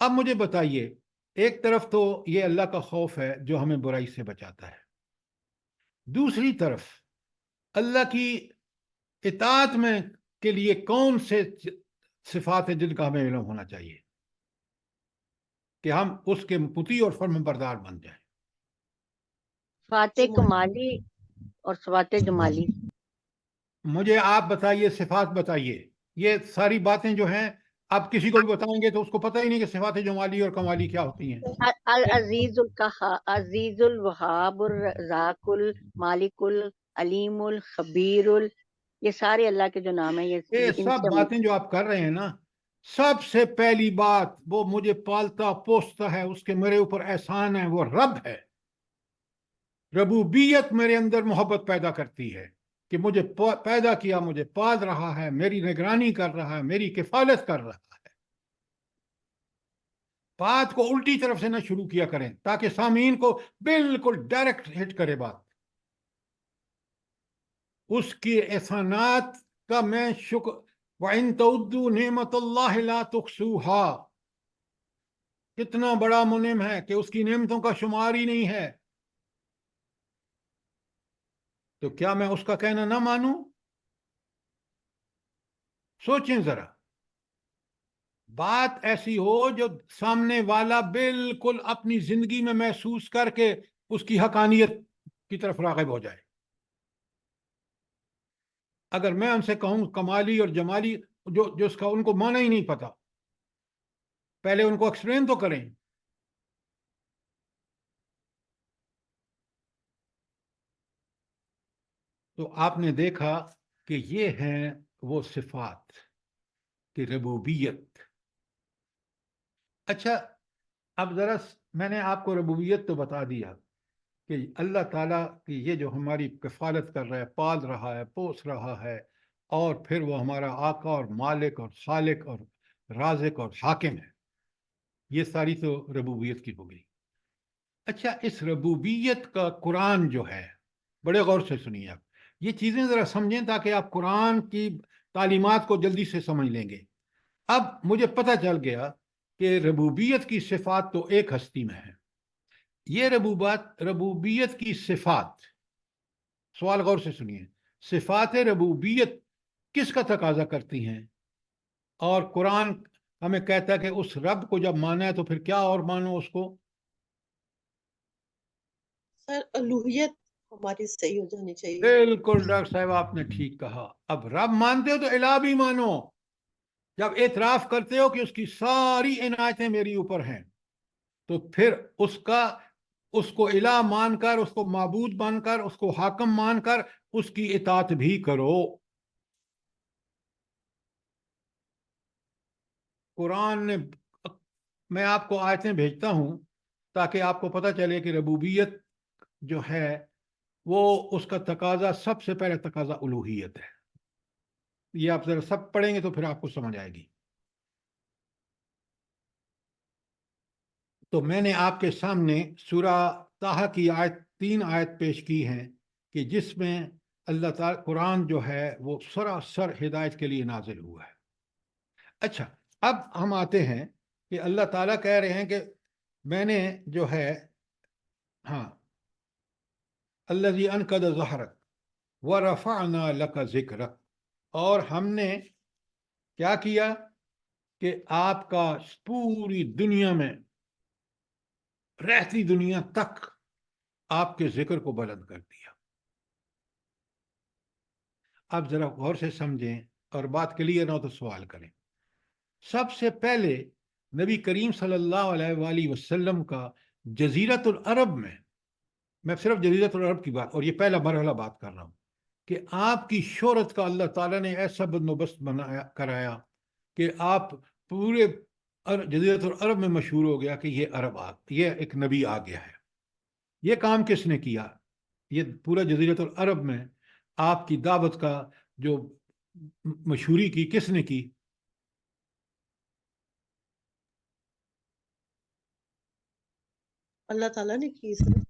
اب مجھے بتائیے، ایک طرف تو یہ اللہ کا خوف ہے جو ہمیں برائی سے بچاتا ہے، دوسری طرف اللہ کی اطاعت میں کے لیے کون سے صفات ہیں جن کا ہمیں علم ہونا چاہیے کہ ہم اس کے مطیع اور فرم بردار بن جائیں. صفات کمالی اور صفات جمالی. مجھے آپ بتائیے، صفات بتائیے. یہ ساری باتیں جو ہیں آپ کسی کو بھی بتائیں گے تو اس کو پتہ ہی نہیں کہ صفات جمالی اور کمالی کیا ہوتی ہیں. العزیز عزیز الوہاب الرزاق المالک العلیم الخبیر یہ سارے اللہ کے جو نام ہیں یہ سب باتیں جو آپ کر رہے ہیں نا، سب سے پہلی بات وہ مجھے پالتا پوستا ہے، اس کے میرے اوپر احسان ہے، وہ رب ہے. ربوبیت میرے اندر محبت پیدا کرتی ہے کہ مجھے پیدا کیا، مجھے پال رہا ہے، میری نگرانی کر رہا ہے، میری کفالت کر رہا ہے۔ بات کو الٹی طرف سے نہ شروع کیا کریں تاکہ سامعین کو بالکل ڈائریکٹ ہٹ کرے بات۔ اس کی احسانات کا میں شکر، وَإِن تَعُدُّوا نِعْمَتَ اللَّهِ لَا تُحْصُوهَا، کتنا بڑا منعم ہے کہ اس کی نعمتوں کا شمار ہی نہیں ہے۔ تو کیا میں اس کا کہنا نہ مانوں؟ سوچیں ذرا، بات ایسی ہو جو سامنے والا بالکل اپنی زندگی میں محسوس کر کے اس کی حقانیت کی طرف راغب ہو جائے۔ اگر میں ان سے کہوں کمالی اور جمالی، جو اس کا ان کو معنی ہی نہیں پتا، پہلے ان کو ایکسپلین تو کریں۔ تو آپ نے دیکھا کہ یہ ہیں وہ صفات کی ربوبیت۔ اچھا، اب ذرا میں نے آپ کو ربوبیت تو بتا دیا کہ اللہ تعالیٰ کی یہ جو ہماری کفالت کر رہا ہے، پال رہا ہے، پوس رہا ہے، اور پھر وہ ہمارا آقا اور مالک اور خالق اور رازق اور حاکم ہے، یہ ساری تو ربوبیت کی ہو گئی۔ اچھا، اس ربوبیت کا قرآن جو ہے، بڑے غور سے سنیے آپ، یہ چیزیں ذرا سمجھیں تاکہ آپ قرآن کی تعلیمات کو جلدی سے سمجھ لیں گے۔ اب مجھے پتہ چل گیا کہ ربوبیت کی صفات تو ایک ہستی میں ہے۔ یہ ربوبیت کی صفات، سوال غور سے سنیے، صفات ربوبیت کس کا تقاضا کرتی ہیں؟ اور قرآن ہمیں کہتا ہے کہ اس رب کو جب مانا ہے تو پھر کیا اور مانو اس کو؟ سر الوہیت ہماری صحیح ہو جانی چاہیے۔ بالکل ڈاکٹر صاحب، آپ نے ٹھیک کہا۔ اب رب مانتے ہو تو الہ بھی مانو۔ جب اعتراف کرتے ہو کہ اس کی ساری عنایتیں میری اوپر ہیں، تو پھر اس کو الہ مان کر، اس کو معبود مان کر، اس کو حاکم مان کر اس کی اطاعت بھی کرو۔ قرآن نے، میں آپ کو آیتیں بھیجتا ہوں تاکہ آپ کو پتہ چلے کہ ربوبیت جو ہے وہ اس کا تقاضا، سب سے پہلے تقاضا الوہیت ہے۔ یہ آپ ذرا سب پڑھیں گے تو پھر آپ کو سمجھ آئے گی۔ تو میں نے آپ کے سامنے سورہ طٰہٰ کی 3 آیت پیش کی ہیں کہ جس میں اللہ تعالیٰ قرآن جو ہے وہ سراسر ہدایت کے لیے نازل ہوا ہے۔ اچھا، اب ہم آتے ہیں کہ اللہ تعالیٰ کہہ رہے ہیں کہ میں نے جو ہے، ہاں، الذی انقض ظہرک ورفعنا لک ذکرک، اور ہم نے کیا کیا کہ آپ کا پوری دنیا میں، رہتی دنیا تک آپ کے ذکر کو بلند کر دیا۔ اب ذرا غور سے سمجھیں اور بات کلیئر نہ ہو تو سوال کریں۔ سب سے پہلے نبی کریم صلی اللہ علیہ وآلہ وسلم کا جزیرۃ العرب میں صرف جزیرۃ العرب کی بات، اور یہ پہلا مرحلہ بات کر رہا ہوں، کہ آپ کی شہرت کا اللہ تعالیٰ نے ایسا بندوبست کرایا کہ آپ پورے جزیرۃ العرب میں مشہور ہو گیا کہ یہ ایک نبی آ گیا ہے۔ یہ کام کس نے کیا؟ یہ پورا جزیرۃ العرب میں آپ کی دعوت کا جو مشہوری کی، کس نے کی؟ اللہ تعالیٰ نے کی سر۔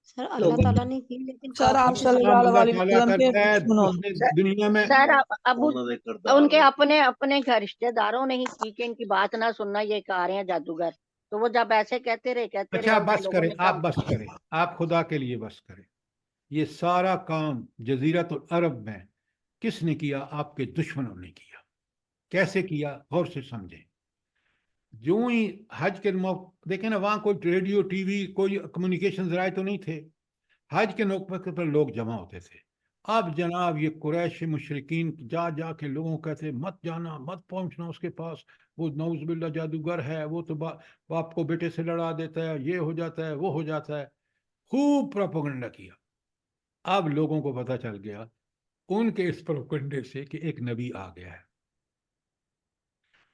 سر اللہ تعالیٰ نے کی، لیکن سر آپ کافی صلی کام اللہ اللہ علیہ تعالیٰ وسلم کے کرتا ہے، دشمنوں اس نے دنیا میں سر ابو ان کے اپنے گھر رشتے داروں نے ہی کی کہ ان کی بات نہ سننا، یہ کہہ رہے ہیں جادوگر، تو وہ جب ایسے کہتے رہے اچھا ان کے بس لوگوں کریں، نے آپ کہا، بس کریں، آپ خدا کے لیے بس کریں۔ یہ سارا کام جزیرۃ العرب میں کس نے کیا؟ آپ کے دشمنوں نے کیا۔ کیسے کیا؟ غور سے سمجھیں۔ جو ہی حج کے موقع دیکھیں نا، وہاں کوئی ریڈیو ٹی وی کوئی کمیونیکیشن ذرائع تو نہیں تھے، حج کے موقع پر لوگ جمع ہوتے تھے۔ اب جناب یہ قریش مشرکین جا کے لوگوں کو کہتے مت جانا، مت پہنچنا اس کے پاس، وہ نعوذ باللہ جادوگر ہے، وہ تو باپ کو بیٹے سے لڑا دیتا ہے، یہ ہو جاتا ہے، وہ ہو جاتا ہے۔ خوب پروپیگنڈا کیا۔ اب لوگوں کو پتہ چل گیا ان کے اس پروپیگنڈے سے کہ ایک نبی آ گیا ہے۔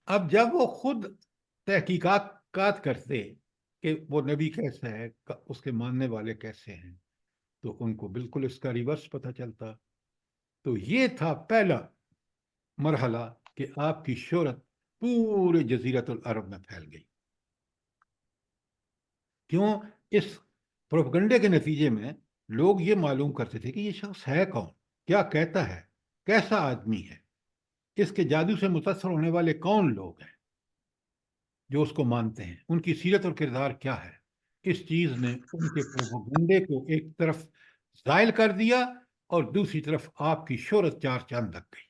اب جب وہ خود تحقیقات کرتے کہ وہ نبی کیسا ہے، اس کے ماننے والے کیسے ہیں، تو ان کو بالکل اس کا ریورس پتہ چلتا. تو یہ تھا پہلا مرحلہ کہ آپ کی شہرت پورے جزیرت العرب میں پھیل گئی. کیوں؟ اس پروپگنڈے کے نتیجے میں لوگ یہ معلوم کرتے تھے کہ یہ شخص ہے کون، کیا کہتا ہے، کیسا آدمی ہے، اس کے جادو سے متاثر ہونے والے کون لوگ ہیں جو اس کو مانتے ہیں، ان کی سیرت اور کردار کیا ہے. اس چیز نے ان کے پروپگنڈے کو ایک طرف زائل کر دیا اور دوسری طرف آپ کی شہرت چار چاند لگ گئی.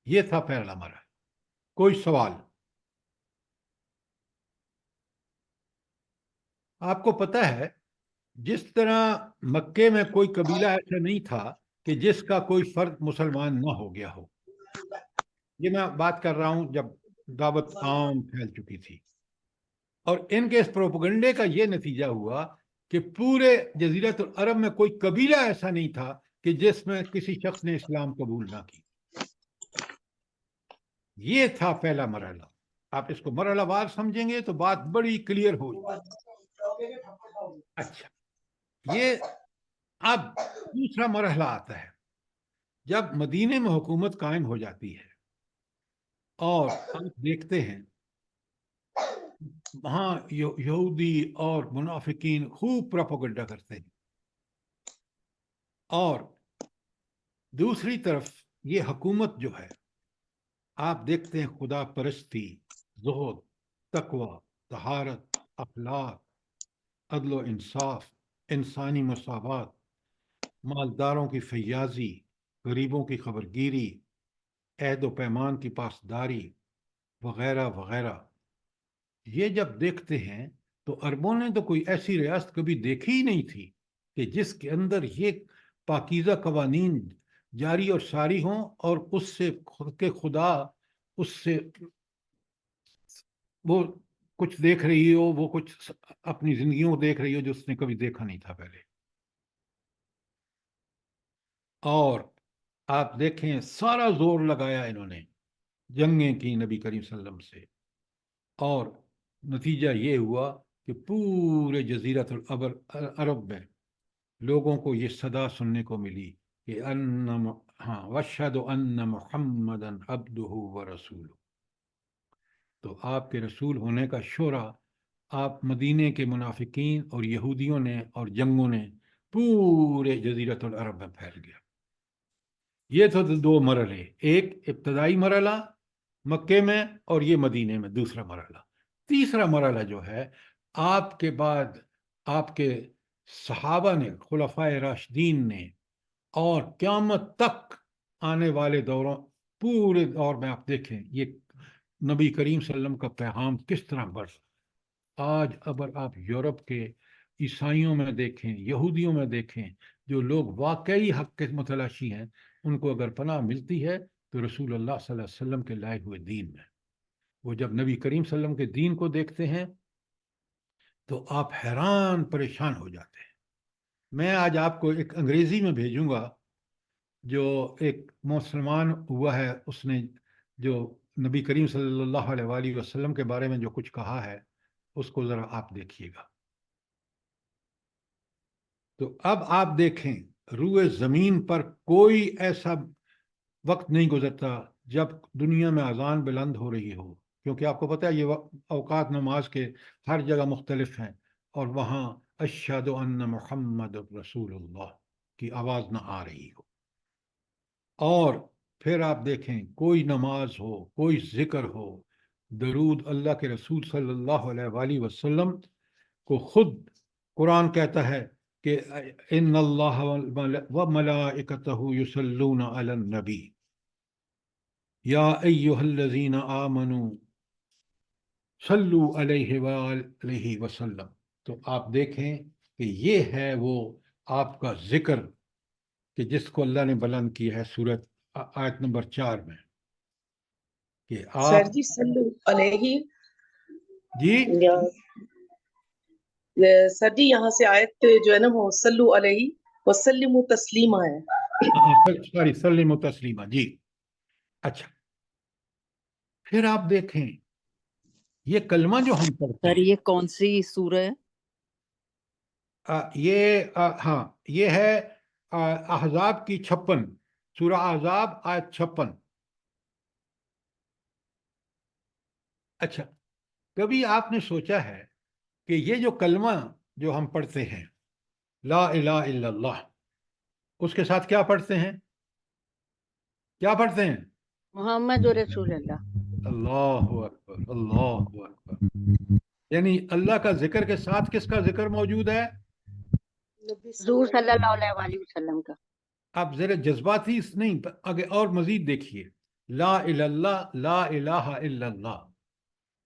یہ تھا پہلا مرحلہ. کوئی سوال؟ آپ کو پتہ ہے جس طرح مکے میں کوئی قبیلہ ایسا نہیں تھا کہ جس کا کوئی فرد مسلمان نہ ہو گیا ہو. یہ میں بات کر رہا ہوں جب دعوت عام پھیل چکی تھی. اور ان کے اس پروپگنڈے کا یہ نتیجہ ہوا کہ پورے جزیرت العرب میں کوئی قبیلہ ایسا نہیں تھا کہ جس میں کسی شخص نے اسلام قبول نہ کی. یہ تھا پہلا مرحلہ. آپ اس کو مرحلہ وار سمجھیں گے تو بات بڑی کلیئر ہو جائے. اچھا، یہ اب دوسرا مرحلہ آتا ہے جب مدینے میں حکومت قائم ہو جاتی ہے اور آپ دیکھتے ہیں وہاں یہودی اور منافقین خوب پروپیگنڈا کرتے ہیں، اور دوسری طرف یہ حکومت جو ہے آپ دیکھتے ہیں خدا پرستی، زہد، تقوی، طہارت، اخلاق، عدل و انصاف، انسانی مساوات، مالداروں کی فیاضی، غریبوں کی خبرگیری، عہد و پیمان کی پاسداری وغیرہ وغیرہ. یہ جب دیکھتے ہیں تو عربوں نے تو کوئی ایسی ریاست کبھی دیکھی ہی نہیں تھی کہ جس کے اندر یہ پاکیزہ قوانین جاری اور ساری ہوں اور اس سے خدا اس سے وہ کچھ دیکھ رہی ہو، وہ کچھ اپنی زندگیوں کو دیکھ رہی ہو جو اس نے کبھی دیکھا نہیں تھا پہلے. اور آپ دیکھیں سارا زور لگایا انہوں نے، جنگیں کی نبی کریم صلی اللہ علیہ وسلم سے، اور نتیجہ یہ ہوا کہ پورے جزیرت العرب میں لوگوں کو یہ صدا سننے کو ملی کہ واشہد ان محمدًا عبدہ ورسولہ. تو آپ کے رسول ہونے کا شعرہ آپ مدینے کے منافقین اور یہودیوں نے اور جنگوں نے پورے جزیرت العرب میں پھیل گیا. یہ تو دو مرحلے، ایک ابتدائی مرحلہ مکے میں اور یہ مدینے میں دوسرا مرحلہ. تیسرا مرحلہ جو ہے آپ کے بعد آپ کے صحابہ نے، خلفائے راشدین نے، اور قیامت تک آنے والے دوروں پورے دور میں آپ دیکھیں یہ نبی کریم صلی اللہ علیہ وسلم کا پیغام کس طرح بڑھ. آج اگر آپ یورپ کے عیسائیوں میں دیکھیں، یہودیوں میں دیکھیں، جو لوگ واقعی حق کے متلاشی ہیں، ان کو اگر پناہ ملتی ہے تو رسول اللہ صلی اللہ علیہ وسلم کے لائے ہوئے دین میں. وہ جب نبی کریم صلی اللہ علیہ وسلم کے دین کو دیکھتے ہیں تو آپ حیران پریشان ہو جاتے ہیں. میں آج آپ کو ایک انگریزی میں بھیجوں گا جو ایک مسلمان ہوا ہے، اس نے جو نبی کریم صلی اللہ علیہ وآلہ وسلم کے بارے میں جو کچھ کہا ہے اس کو ذرا آپ دیکھیے گا. تو اب آپ دیکھیں روئے زمین پر کوئی ایسا وقت نہیں گزرتا جب دنیا میں اذان بلند ہو رہی ہو، کیونکہ آپ کو پتہ ہے یہ اوقات نماز کے ہر جگہ مختلف ہیں، اور وہاں اشہد ان محمد رسول اللہ کی آواز نہ آ رہی ہو. اور پھر آپ دیکھیں کوئی نماز ہو، کوئی ذکر ہو، درود اللہ کے رسول صلی اللہ علیہ وآلہ وسلم کو خود قرآن کہتا ہے کہ ان اللہ وملائکتہ یصلون علی النبی یا ایہا الذین آمنوا صلو علیہ وآلہ وسلم. تو آپ دیکھیں کہ یہ ہے وہ آپ کا ذکر کہ جس کو اللہ نے بلند کیا ہے سورت آیت نمبر 4 میں کہ آپ سر جی صلو علیہ، جی سر جی یہاں سے آیت جو ہے نا وہ صلو علیہ وسلم تسلیما ہے. سوری سلم و تسلیمہ. جی اچھا، پھر آپ دیکھیں یہ کلمہ جو ہم پڑھتے سر ہیں، یہ کون سی سورہ ہے؟ ہاں یہ ہے احزاب کی 56، سورہ احزاب آیت 56۔ اچھا، کبھی آپ نے سوچا ہے کہ یہ جو کلمہ جو ہم پڑھتے ہیں لا الہ الا اللہ، اس کے ساتھ کیا پڑھتے ہیں؟ کیا پڑھتے ہیں؟ محمد رسول اللہ۔ اللہ اکبر، اللہ اکبر۔ یعنی اللہ کا ذکر کے ساتھ کس کا ذکر موجود ہے؟ حضور صلی اللہ علیہ وآلہ وسلم کا۔ آپ ذرا جذباتی نہیں، آگے اور مزید دیکھیے، لا الہ اللہ، لا الہ الا اللہ،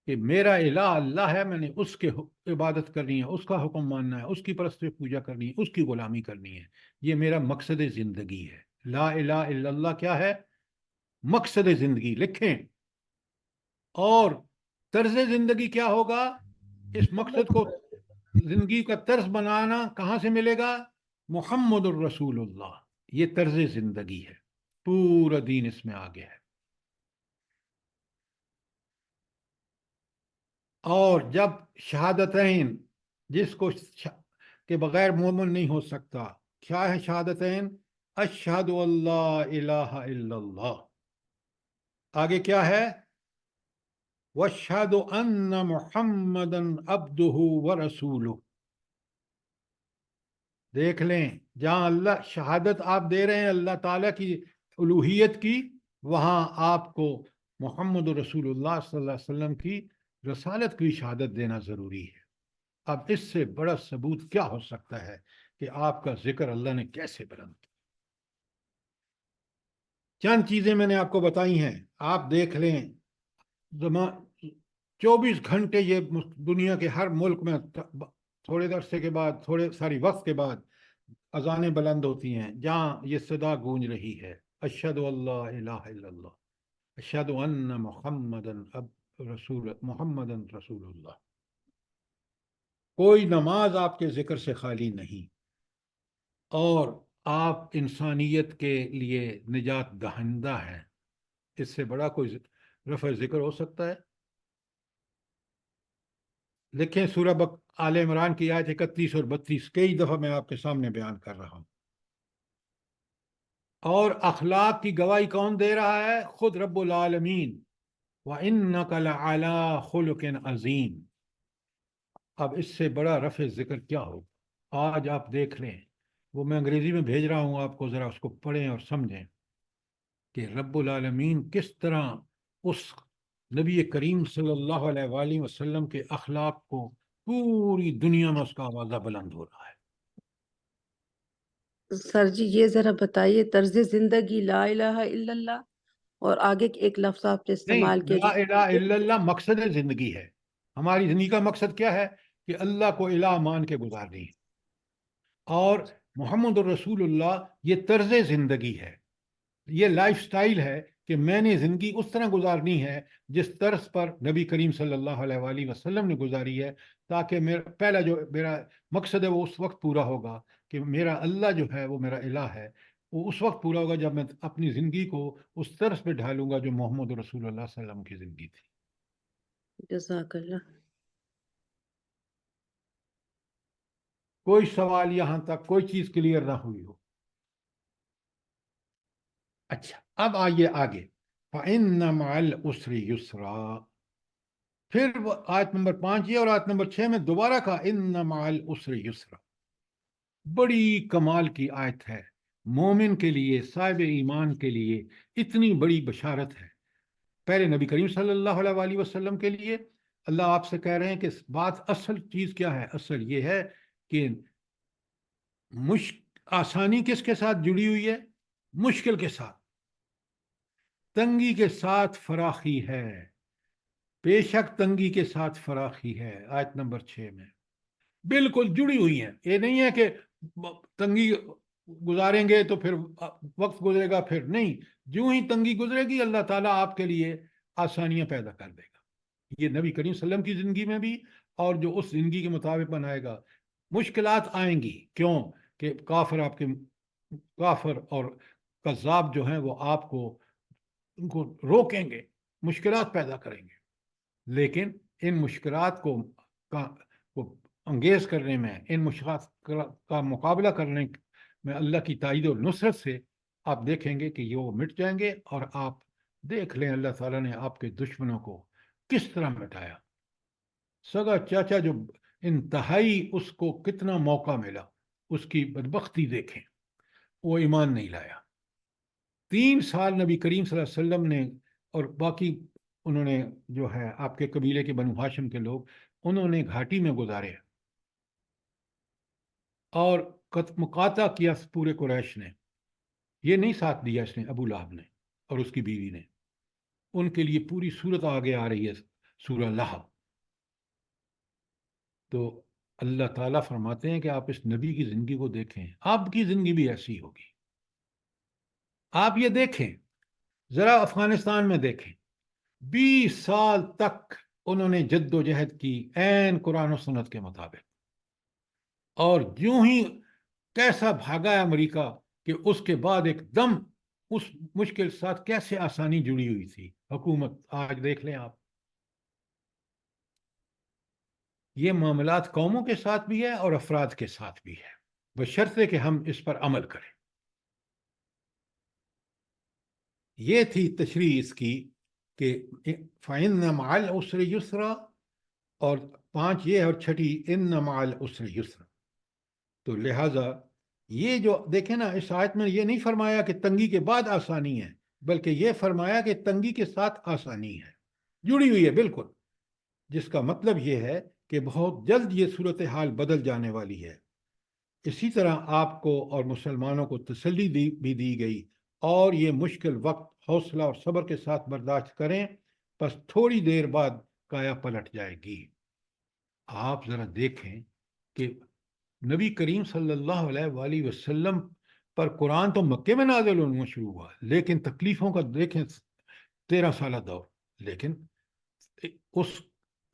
کہ میرا الہ اللہ ہے، میں نے اس کے عبادت کرنی ہے، اس کا حکم ماننا ہے، اس کی پرستش پوجا کرنی ہے، اس کی غلامی کرنی ہے، یہ میرا مقصد زندگی ہے۔ لا الہ الا اللہ کیا ہے؟ مقصد زندگی لکھیں۔ اور طرز زندگی کیا ہوگا؟ اس مقصد کو زندگی کا طرز بنانا کہاں سے ملے گا؟ محمد الرسول اللہ، یہ طرز زندگی ہے، پورا دین اس میں آگے ہے۔ اور جب شہادتین، جس کو کے بغیر مومن نہیں ہو سکتا، کیا ہے شہادتین؟ اشہد اللہ الہ الا اللہ، آگے کیا ہے؟ واشہد ان محمدا عبدہ ورسولہ۔ دیکھ لیں، جہاں اللہ شہادت آپ دے رہے ہیں اللہ تعالیٰ کی الوہیت کی، وہاں آپ کو محمد رسول اللہ صلی اللہ علیہ وسلم کی رسالت کی شہادت دینا ضروری ہے۔ اب اس سے بڑا ثبوت کیا ہو سکتا ہے کہ آپ کا ذکر اللہ نے کیسے بلند کیا؟ چند چیزیں میں نے آپ کو بتائی ہیں، آپ دیکھ لیں، 24 گھنٹے یہ دنیا کے ہر ملک میں تھوڑے عرصے کے بعد، تھوڑے ساری وقت کے بعد اذانیں بلند ہوتی ہیں جہاں یہ صدا گونج رہی ہے، اشہد اللہ الہ الا اللہ، اشہد ان محمدن رسول اللہ۔ کوئی نماز آپ کے ذکر سے خالی نہیں، اور آپ انسانیت کے لیے نجات دہندہ ہیں۔ اس سے بڑا کوئی رفع ذکر ہو سکتا ہے؟ لکھیں سورہ آل عمران کی آیت 31 اور 32، کئی دفعہ میں آپ کے سامنے بیان کر رہا ہوں۔ اور اخلاق کی گواہی کون دے رہا ہے؟ خود رب العالمین، وَإِنَّكَ لَعَلَىٰ خُلُقٍ عَظِيمٍ۔ اب اس سے بڑا رفع ذکر کیا ہو؟ آج آپ دیکھ لیں، وہ میں انگریزی میں بھیج رہا ہوں آپ کو، ذرا اس کو پڑھیں اور سمجھیں کہ رب العالمین کس طرح اس نبی کریم صلی اللہ علیہ وآلہ وسلم کے اخلاق کو پوری دنیا میں اس کا آوازہ بلند ہو رہا ہے۔ سر جی یہ ذرا بتائیے، طرز زندگی لا الہ الا اللہ، اور آگے ایک لفظ آپ نے نہیں، استعمال کیا لا الہ الا اللہ مقصد زندگی ہے۔ ہماری زندگی کا مقصد کیا ہے؟ کہ اللہ کو الہ مان کے گزارنی ہے، اور محمد الرسول اللہ یہ طرز زندگی ہے، یہ لائف سٹائل ہے کہ میں نے زندگی اس طرح گزارنی ہے جس طرز پر نبی کریم صلی اللہ علیہ وآلہ وسلم نے گزاری ہے، تاکہ میرا پہلا جو میرا مقصد ہے وہ اس وقت پورا ہوگا کہ میرا اللہ جو ہے وہ میرا الہ ہے، وہ اس وقت پورا ہوگا جب میں اپنی زندگی کو اس طرز پہ ڈھالوں گا جو محمد رسول اللہ صلی اللہ علیہ وسلم کی زندگی تھی۔ جزاک اللہ۔ کوئی سوال یہاں تک، کوئی چیز کلیئر نہ ہوئی ہو؟ اچھا، اب آئیے آگے، فَإِنَّ مَعَ الْعُسْرِ يُسْرًا۔ پھر وہ آیت نمبر 5 یہ اور آیت نمبر 6 میں دوبارہ کہا اِنَّ مَعَ الْعُسْرِ يُسْرًا۔ بڑی کمال کی آیت ہے، مومن کے لیے، صاحب ایمان کے لیے اتنی بڑی بشارت ہے۔ پہلے نبی کریم صلی اللہ علیہ وآلہ وسلم کے لیے اللہ آپ سے کہہ رہے ہیں کہ بات اصل چیز کیا ہے؟ اصل یہ ہے کہ آسانی کس کے ساتھ جڑی ہوئی ہے؟ مشکل کے ساتھ، تنگی کے ساتھ فراخی ہے، بے شک تنگی کے ساتھ فراخی ہے۔ آیت نمبر 6 میں بالکل جڑی ہوئی ہیں، یہ نہیں ہے کہ تنگی گزاریں گے تو پھر وقت گزرے گا، پھر نہیں، جو ہی تنگی گزرے گی اللہ تعالیٰ آپ کے لیے آسانیاں پیدا کر دے گا۔ یہ نبی کریم صلی اللہ علیہ وسلم کی زندگی میں بھی، اور جو اس زندگی کے مطابق بنائے گا۔ مشکلات آئیں گی، کیوں کہ کافر اور کذاب جو ہیں وہ آپ کو ان کو روکیں گے، مشکلات پیدا کریں گے، لیکن ان مشکلات کو انگیز کرنے میں، ان مشکلات کا مقابلہ کرنے میں اللہ کی تائید و نصرت سے آپ دیکھیں گے کہ یہ وہ مٹ جائیں گے، اور آپ دیکھ لیں اللہ تعالیٰ نے آپ کے دشمنوں کو کس طرح مٹایا. سگا چاچا جو انتہائی اس کو کتنا موقع ملا، اس کی بدبختی دیکھیں، وہ ایمان نہیں لایا. 3 سال نبی کریم صلی اللہ علیہ وسلم نے اور باقی انہوں نے جو ہے آپ کے قبیلے کے بنو ہاشم کے لوگ، انہوں نے گھاٹی میں گزارے اور مقاطع کیا پورے قریش نے. یہ نہیں ساتھ دیا اس نے ابو لہب نے اور اس کی بیوی نے. ان کے لیے پوری صورت آگے آ رہی ہے سورہ لہب. تو اللہ تعالیٰ فرماتے ہیں کہ آپ اس نبی کی زندگی کو دیکھیں، آپ کی زندگی بھی ایسی ہوگی. آپ یہ دیکھیں، ذرا افغانستان میں دیکھیں، 20 سال تک انہوں نے جد و جہد کی عین قرآن و سنت کے مطابق، اور یوں ہی کیسا بھاگا ہے امریکہ کہ اس کے بعد ایک دم اس مشکل ساتھ کیسے آسانی جڑی ہوئی تھی حکومت. آج دیکھ لیں آپ، یہ معاملات قوموں کے ساتھ بھی ہے اور افراد کے ساتھ بھی ہے، بشرطے کہ ہم اس پر عمل کریں. یہ تھی تشریح اس کی کہ فَإِنَّ مَعَ الْعُسْرِ يُسْرًا، اور 5 یہ اور 6 إِنَّ مَعَ الْعُسْرِ يُسْرًا. تو لہٰذا یہ جو دیکھیں نا، اس آیت میں یہ نہیں فرمایا کہ تنگی کے بعد آسانی ہے، بلکہ یہ فرمایا کہ تنگی کے ساتھ آسانی ہے، جڑی ہوئی ہے بالکل، جس کا مطلب یہ ہے کہ بہت جلد یہ صورتحال بدل جانے والی ہے. اسی طرح آپ کو اور مسلمانوں کو تسلی بھی دی گئی، اور یہ مشکل وقت حوصلہ اور صبر کے ساتھ برداشت کریں، بس تھوڑی دیر بعد کایا پلٹ جائے گی. آپ ذرا دیکھیں کہ نبی کریم صلی اللہ علیہ وآلہ وسلم پر قرآن تو مکے میں نازل ہونا شروع ہوا، لیکن تکلیفوں کا دیکھیں 13 سالہ دور. لیکن اس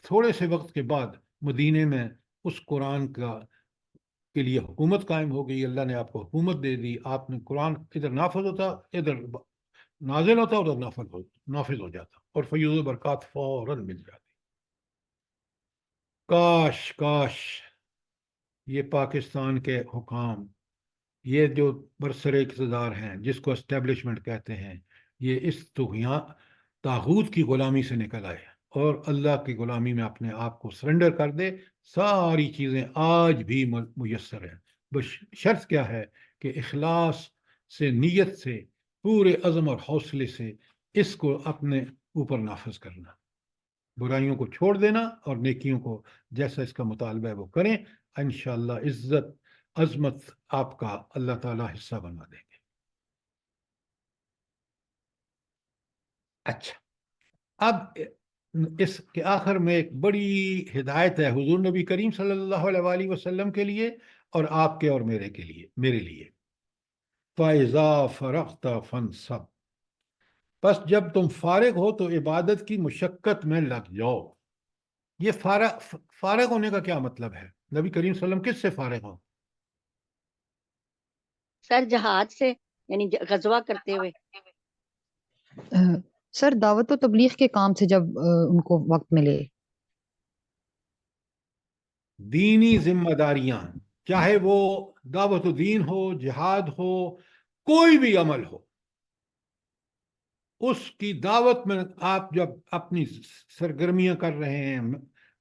تھوڑے سے وقت کے بعد مدینے میں اس قرآن کے لیے حکومت قائم ہو گئی. اللہ نے آپ کو حکومت دے دی. آپ نے قرآن ادھر نافذ ہوتا، ادھر نازل ہوتا، ادھر نافذ ہو جاتا، اور فیض و برکات فوراً مل جاتی. کاش کاش یہ پاکستان کے حکام، یہ جو برسر اقتدار ہیں، جس کو اسٹیبلشمنٹ کہتے ہیں، یہ اس طاغوت کی غلامی سے نکل آئے اور اللہ کی غلامی میں اپنے آپ کو سرنڈر کر دے. ساری چیزیں آج بھی میسر ہیں، بس شرط کیا ہے کہ اخلاص سے، نیت سے، پورے عزم اور حوصلے سے اس کو اپنے اوپر نافذ کرنا، برائیوں کو چھوڑ دینا اور نیکیوں کو جیسا اس کا مطالبہ ہے وہ کریں. انشاءاللہ عزت عظمت آپ کا اللہ تعالیٰ حصہ بنا دیں گے. اچھا، اب اس کے آخر میں ایک بڑی ہدایت ہے حضور نبی کریم صلی اللہ علیہ وآلہ وسلم کے لیے اور آپ کے اور میرے لیے. فَإِذَا فَرَغْتَ فَانْصَبْ، بس جب تم فارغ ہو تو عبادت کی مشقت میں لگ جاؤ. یہ فارغ ہونے کا کیا مطلب ہے؟ نبی کریم صلی اللہ علیہ وسلم کس سے فارغ ہو؟ سر جہاد سے، یعنی غزوہ کرتے ہوئے. سر دعوت و تبلیغ کے کام سے جب ان کو وقت ملے. دینی ذمہ داریاں، چاہے وہ دعوت و دین ہو، جہاد ہو، کوئی بھی عمل ہو، اس کی دعوت میں آپ جب اپنی سرگرمیاں کر رہے ہیں،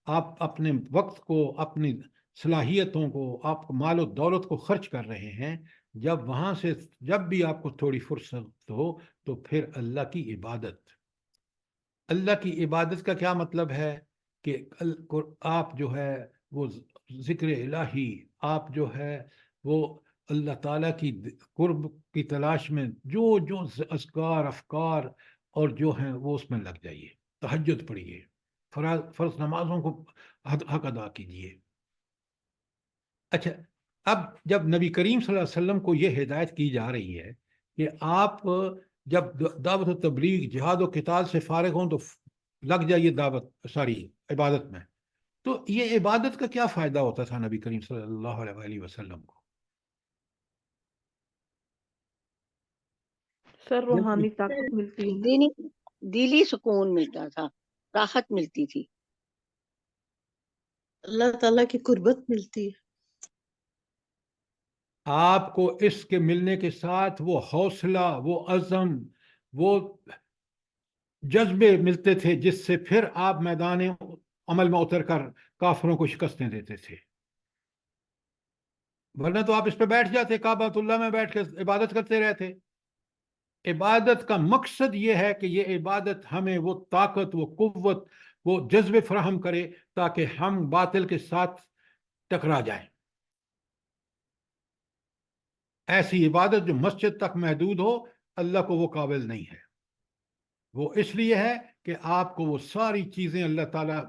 آپ اپنے وقت کو، اپنی صلاحیتوں کو، آپ مال و دولت کو خرچ کر رہے ہیں، جب وہاں سے جب بھی آپ کو تھوڑی فرصت ہو تو پھر اللہ کی عبادت. اللہ کی عبادت کا کیا مطلب ہے کہ آپ جو ہے وہ ذکر الہی، آپ جو ہے وہ اللہ تعالیٰ کی قرب کی تلاش میں جو اذکار، افکار اور جو ہیں وہ اس میں لگ جائیے. تہجد پڑھیے، فرض نمازوں کو حق ادا کیجیے. اچھا، اب جب نبی کریم صلی اللہ علیہ وسلم کو یہ ہدایت کی جا رہی ہے کہ آپ جب دعوت و تبلیغ، جہاد و قتال سے فارغ ہوں تو لگ جائیے عبادت میں، تو یہ عبادت کا کیا فائدہ ہوتا تھا نبی کریم صلی اللہ علیہ وآلہ وسلم کو؟ سر روحانی طاقت ملتی ہے، دینی دلی سکون ملتا تھا، راحت ملتی تھی. اللہ تعالیٰ کی قربت ملتی ہے. آپ کو اس کے ملنے کے ساتھ وہ حوصلہ، وہ عزم، وہ جذبے ملتے تھے جس سے پھر آپ میدان عمل میں اتر کر کافروں کو شکستیں دیتے تھے. ورنہ تو آپ اس پہ بیٹھ جاتے، کعبۃ اللہ میں بیٹھ کے عبادت کرتے رہتے. عبادت کا مقصد یہ ہے کہ یہ عبادت ہمیں وہ طاقت، وہ قوت، وہ جذبے فراہم کرے تاکہ ہم باطل کے ساتھ ٹکرا جائیں. ایسی عبادت جو مسجد تک محدود ہو، اللہ کو وہ قابل نہیں ہے. وہ اس لیے ہے کہ آپ کو وہ ساری چیزیں اللہ تعالیٰ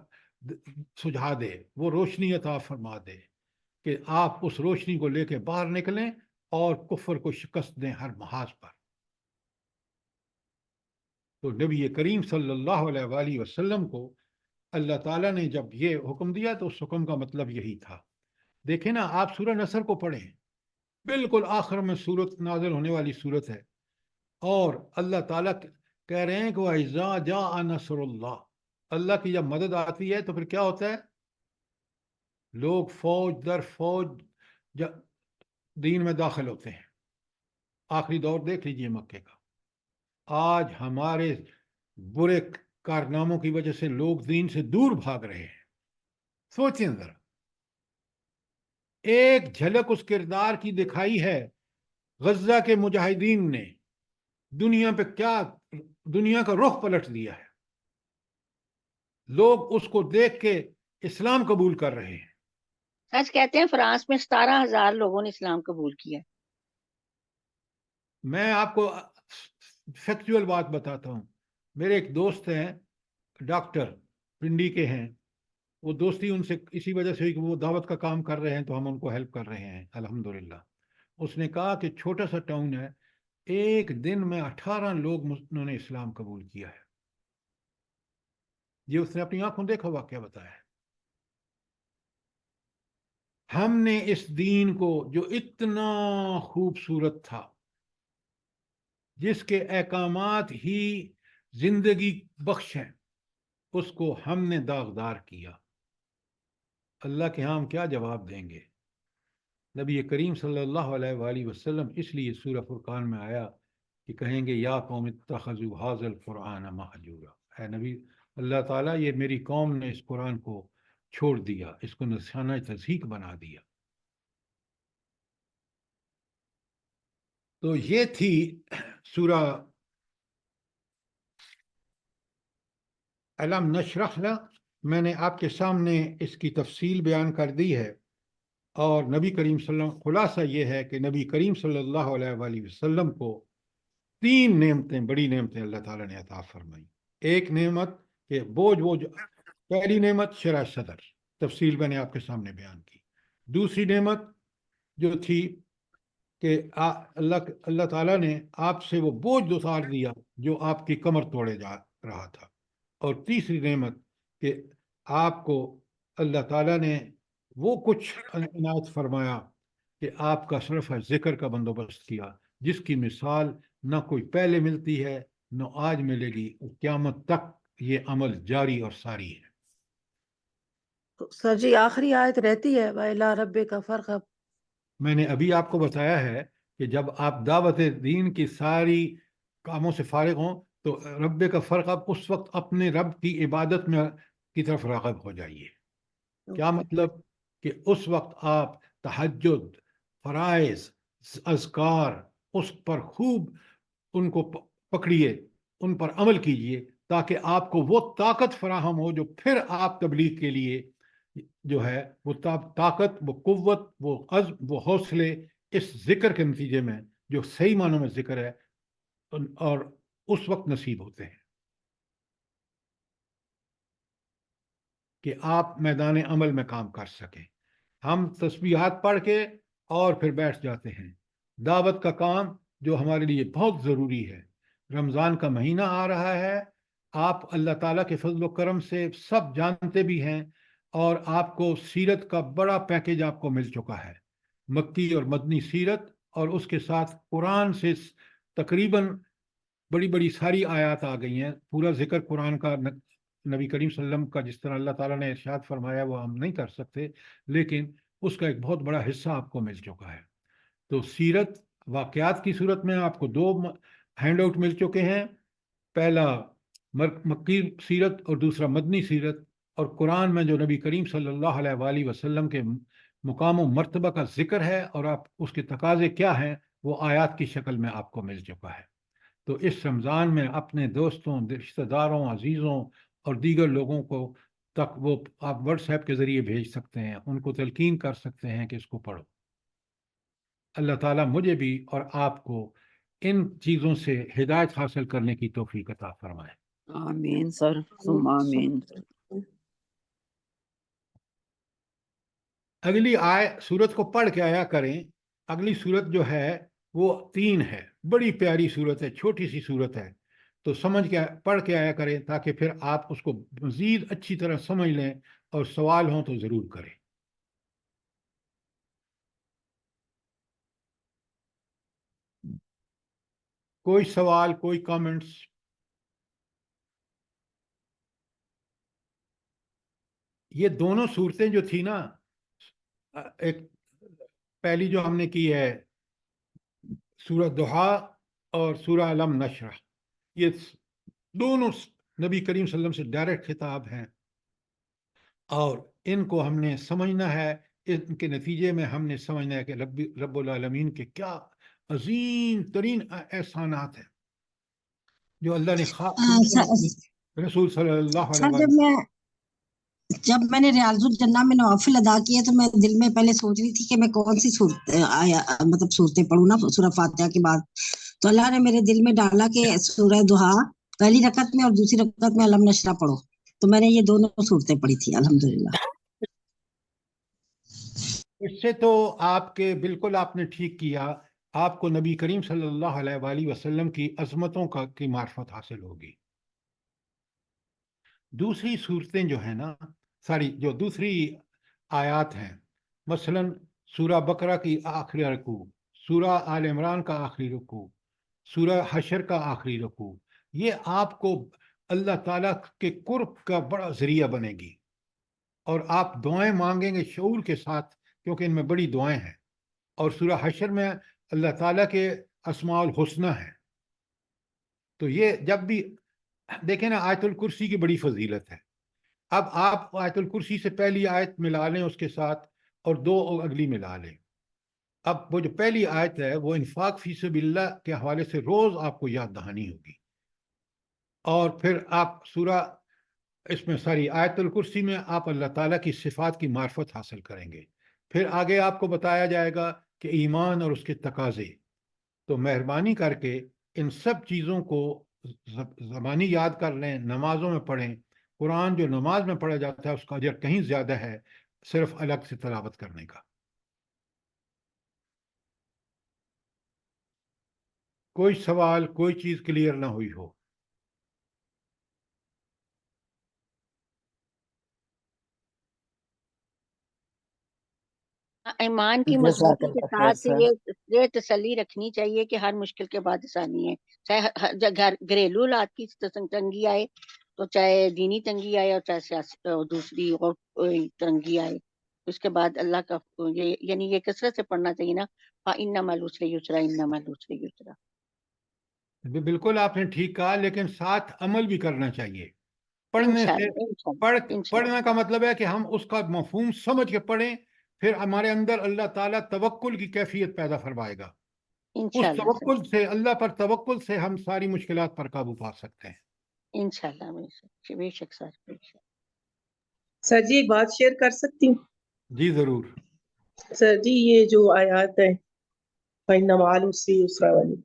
سجھا دے، وہ روشنی عطا فرما دے کہ آپ اس روشنی کو لے کے باہر نکلیں اور کفر کو شکست دیں ہر محاذ پر. تو نبی کریم صلی اللہ علیہ وآلہ وسلم کو اللہ تعالیٰ نے جب یہ حکم دیا تو اس حکم کا مطلب یہی تھا. دیکھیں نا، آپ سورہ نصر کو پڑھیں، بالکل آخر میں سورت نازل ہونے والی سورت ہے، اور اللہ تعالیٰ کہہ رہے ہیں کہ وَإِذَا جَاءَ نَصْرُ اللَّهِ، اللہ کی جب مدد آتی ہے تو پھر کیا ہوتا ہے؟ لوگ فوج در فوج دین میں داخل ہوتے ہیں. آخری دور دیکھ لیجئے مکے کا. آج ہمارے برے کارناموں کی وجہ سے لوگ دین سے دور بھاگ رہے ہیں. سوچیں ذرا، ایک جھلک اس کردار کی دکھائی ہے غزہ کے مجاہدین نے، دنیا پہ کیا دنیا کا رخ پلٹ دیا ہے. لوگ اس کو دیکھ کے اسلام قبول کر رہے ہیں. سچ کہتے ہیں فرانس میں 17,000 لوگوں نے اسلام قبول کیا. میں آپ کو فیکچوئل بات بتاتا ہوں. میرے ایک دوست ہیں، ڈاکٹر پنڈی کے ہیں. وہ دوستی ان سے اسی وجہ سے ہوئی کہ وہ دعوت کا کام کر رہے ہیں تو ہم ان کو ہیلپ کر رہے ہیں الحمدللہ. اس نے کہا کہ چھوٹا سا ٹاؤن ہے، ایک دن میں 18 لوگ انہوں نے اسلام قبول کیا ہے. یہ اس نے اپنی آنکھوں دیکھا واقعہ بتایا ہے. ہم نے اس دین کو جو اتنا خوبصورت تھا، جس کے احکامات ہی زندگی بخش ہیں، اس کو ہم نے داغدار کیا. اللہ کے ہاں ہم کیا جواب دیں گے؟ نبی کریم صلی اللہ علیہ وآلہ وسلم اس لیے سورہ فرقان میں آیا کہ کہیں گے یا قوم اتخذوا ھذا القرآن مہجورا. اے نبی، اللہ تعالیٰ یہ میری قوم نے اس قرآن کو چھوڑ دیا، اس کو نشانہ تضحیک بنا دیا. تو یہ تھی سورہ الم نشرح لک. میں نے آپ کے سامنے اس کی تفصیل بیان کر دی ہے، اور نبی کریم صلی اللہ علیہ وسلم، خلاصہ یہ ہے کہ نبی کریم صلی اللہ علیہ وآلہ وسلم کو 3 نعمتیں، بڑی نعمتیں اللہ تعالیٰ نے عطا فرمائی. ایک نعمت کہ پہلی نعمت شرح صدر، تفصیل میں نے آپ کے سامنے بیان کی. دوسری نعمت جو تھی کہ اللہ تعالیٰ نے آپ سے وہ بوجھ اتار دیا جو آپ کی کمر توڑے جا رہا تھا. اور تیسری نعمت کہ آپ کو اللہ تعالیٰ نے وہ کچھ عنایت فرمایا کہ آپ کا صرف ذکر کا بندوبست کیا، جس کی مثال نہ کوئی پہلے ملتی ہے نہ آج ملے گی، اور قیامت تک یہ عمل جاری اور ساری ہے. سر جی آخری آیت رہتی ہے وَإِلَىٰ رَبِّكَ فَارْغَب. میں نے ابھی آپ کو بتایا ہے کہ جب آپ دعوت دین کی ساری کاموں سے فارغ ہوں تو رب کا فرغب، اس وقت اپنے رب کی عبادت میں کی طرف راغب ہو جائیے. کیا مطلب؟ کہ اس وقت آپ تہجد، فرائض، اذکار، اس پر خوب ان کو پکڑیے، ان پر عمل کیجیے، تاکہ آپ کو وہ طاقت فراہم ہو جو پھر آپ تبلیغ کے لیے جو ہے وہ طاقت، وہ قوت، وہ عزم، وہ حوصلے اس ذکر کے نتیجے میں، جو صحیح معنوں میں ذکر ہے، اور اس وقت نصیب ہوتے ہیں کہ آپ میدان عمل میں کام کر سکیں. ہم تسبیحات پڑھ کے اور پھر بیٹھ جاتے ہیں. دعوت کا کام جو ہمارے لیے بہت ضروری ہے. رمضان کا مہینہ آ رہا ہے، آپ اللہ تعالیٰ کے فضل و کرم سے سب جانتے بھی ہیں، اور آپ کو سیرت کا بڑا پیکیج آپ کو مل چکا ہے، مکی اور مدنی سیرت، اور اس کے ساتھ قرآن سے تقریباً بڑی بڑی ساری آیات آ گئی ہیں. پورا ذکر قرآن کا نبی کریم صلی اللہ علیہ وسلم کا جس طرح اللہ تعالیٰ نے ارشاد فرمایا وہ ہم نہیں کر سکتے، لیکن اس کا ایک بہت بڑا حصہ آپ کو مل چکا ہے۔ تو سیرت واقعات کی صورت میں آپ کو دو ہینڈ آؤٹ مل چکے ہیں، پہلا مکی سیرت اور دوسرا مدنی سیرت، اور قرآن میں جو نبی کریم صلی اللہ علیہ وآلہ وسلم کے مقام و مرتبہ کا ذکر ہے اور آپ اس کے تقاضے کیا ہیں وہ آیات کی شکل میں آپ کو مل چکا ہے۔ تو اس رمضان میں اپنے دوستوں، رشتہ داروں، عزیزوں اور دیگر لوگوں کو تک وہ آپ واٹس ایپ کے ذریعے بھیج سکتے ہیں، ان کو تلقین کر سکتے ہیں کہ اس کو پڑھو۔ اللہ تعالیٰ مجھے بھی اور آپ کو ان چیزوں سے ہدایت حاصل کرنے کی توفیق عطا فرمائے۔ آمین سر، ثم آمین۔ اگلی سورت کو پڑھ کے آیا کریں۔ اگلی سورت جو ہے وہ 3 ہے، بڑی پیاری سورت ہے، چھوٹی سی سورت ہے، تو سمجھ کے پڑھ کے آیا کریں تاکہ پھر آپ اس کو مزید اچھی طرح سمجھ لیں، اور سوال ہوں تو ضرور کریں۔ کوئی سوال، کوئی کامنٹس؟ یہ دونوں صورتیں جو تھی نا، ایک پہلی جو ہم نے کی ہے سورہ ضحیٰ اور سورہ علم نشرح، یہ دونوں نبی کریم صلی اللہ علیہ وسلم سے ڈائریکٹ خطاب ہیں، اور ان کو ہم نے سمجھنا ہے۔ ان کے نتیجے میں ہم نے سمجھنا ہے کہ رب العالمین کے کیا عظیم ترین احسانات ہیں جو اللہ نے رسول صلی اللہ علیہ وسلم۔ جب میں نے ریاض الجنہ میں نوافل ادا کیے تو میں دل میں پہلے سوچ رہی تھی کہ میں کون سی صورتیں پڑھوں نا سورہ فاتحہ کے بعد، تو اللہ نے میرے دل میں ڈالا کہ سورہ ضحیٰ پہلی رکعت میں اور دوسری رکعت میں علم نشرح پڑھو، تو میں نے یہ دونوں صورتیں پڑھی تھی الحمدللہ۔ اس سے تو آپ کے بالکل آپ نے ٹھیک کیا، آپ کو نبی کریم صلی اللہ علیہ وآلہ وسلم کی عظمتوں کی معرفت حاصل ہوگی۔ دوسری صورتیں جو ہیں نا، جو دوسری آیات ہیں، مثلا سورہ بقرہ کی آخری رکوع، سورہ آل عمران کا آخری رکوع، سورہ حشر کا آخری رکوع، یہ آپ کو اللہ تعالیٰ کے قرب کا بڑا ذریعہ بنے گی، اور آپ دعائیں مانگیں گے شعور کے ساتھ، کیونکہ ان میں بڑی دعائیں ہیں۔ اور سورہ حشر میں اللہ تعالیٰ کے اسماء الحسنی ہیں۔ تو یہ جب بھی دیکھیں نا، آیت الکرسی کی بڑی فضیلت ہے۔ اب آپ آیت الکرسی سے پہلی آیت ملا لیں اس کے ساتھ، اور 2 اگلی ملا لیں۔ اب وہ جو پہلی آیت ہے وہ انفاق فی سبیل اللہ کے حوالے سے روز آپ کو یاد دہانی ہوگی، اور پھر آپ سورہ اس میں ساری آیت الکرسی میں آپ اللہ تعالیٰ کی صفات کی معرفت حاصل کریں گے۔ پھر آگے آپ کو بتایا جائے گا کہ ایمان اور اس کے تقاضے۔ تو مہربانی کر کے ان سب چیزوں کو زبانی یاد کر لیں، نمازوں میں پڑھیں۔ قرآن جو نماز میں پڑھا جاتا ہے اس کا اجر کہیں زیادہ ہے صرف الگ سے تلاوت کرنے کا۔ کوئی سوال، کوئی چیز کلیئر نہ ہوئی ہو؟ ایمان کی مضبوطی کے ساتھ یہ تسلی رکھنی چاہیے کہ ہر مشکل کے بعد آسانی ہے، چاہے گھریلو حالات کی تنگی آئے، تو چاہے دینی تنگی آئے، اور چاہے دوسری اور تنگی آئے، اس کے بعد اللہ کا یعنی یہ کثرت سے پڑھنا چاہیے نا، فَإِنَّ مَعَ الْعُسْرِ يُسْرًا، إِنَّ مَعَ الْعُسْرِ يُسْرًا۔ بالکل آپ نے ٹھیک کہا، لیکن ساتھ عمل بھی کرنا چاہیے۔ پڑھنے سے پڑھنے کا مطلب ہے کہ ہم اس کا مفہوم سمجھ کے پڑھیں، پھر ہمارے اندر اللہ تعالیٰ توکل کی کیفیت پیدا فرمائے گا۔ اس توکل سے، اللہ پر توکل سے ہم ساری مشکلات پر قابو پا سکتے ہیں انشاءاللہ۔ بے شک سر، بے شک۔ سر جی ایک بات شیئر کر سکتی ہوں؟ جی ضرور۔ سر جی یہ جو آیات ہے فَإِنَّ مَعَ الْعُسْرِ يُسْرًا والی،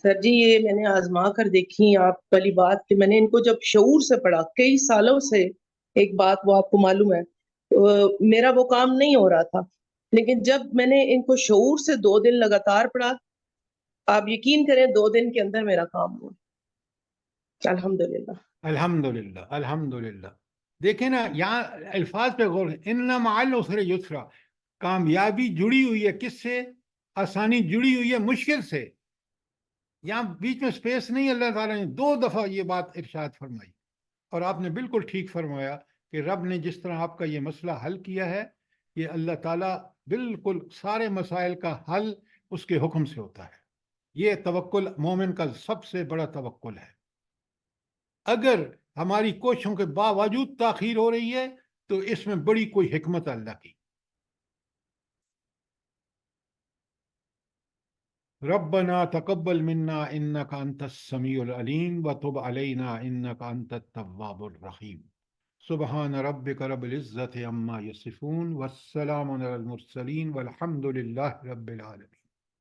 سر جی یہ میں نے آزما کر دیکھی آپ والی بات، کہ میں نے ان کو جب شعور سے پڑھا کئی سالوں سے، ایک بات وہ آپ کو معلوم ہے میرا وہ کام نہیں ہو رہا تھا، لیکن جب میں نے ان کو شعور سے 2 دن لگاتار پڑھا، آپ یقین کریں 2 دن کے اندر میرا کام ہوا۔ الحمدللہ الحمدللہ الحمدللہ۔ دیکھیں نا یہاں الفاظ پہ غور ہے، ان مع العسر یسرا، کامیابی جڑی ہوئی ہے کس سے؟ آسانی جڑی ہوئی ہے مشکل سے۔ یہاں بیچ میں سپیس نہیں، اللہ تعالیٰ نے 2 دفعہ یہ بات ارشاد فرمائی، اور آپ نے بالکل ٹھیک فرمایا کہ رب نے جس طرح آپ کا یہ مسئلہ حل کیا ہے، یہ اللہ تعالیٰ بالکل سارے مسائل کا حل اس کے حکم سے ہوتا ہے۔ یہ توکل مومن کا سب سے بڑا توکل ہے۔ اگر ہماری کوششوں کے باوجود تاخیر ہو رہی ہے تو اس میں بڑی کوئی حکمت اللہ کی۔ ربنا تقبل منا انك انت السميع العليم وتب علينا انك انت التواب الرحيم۔ سبحان ربك رب العزة عما يصفون والسلام على المرسلين والحمد لله رب العالمين۔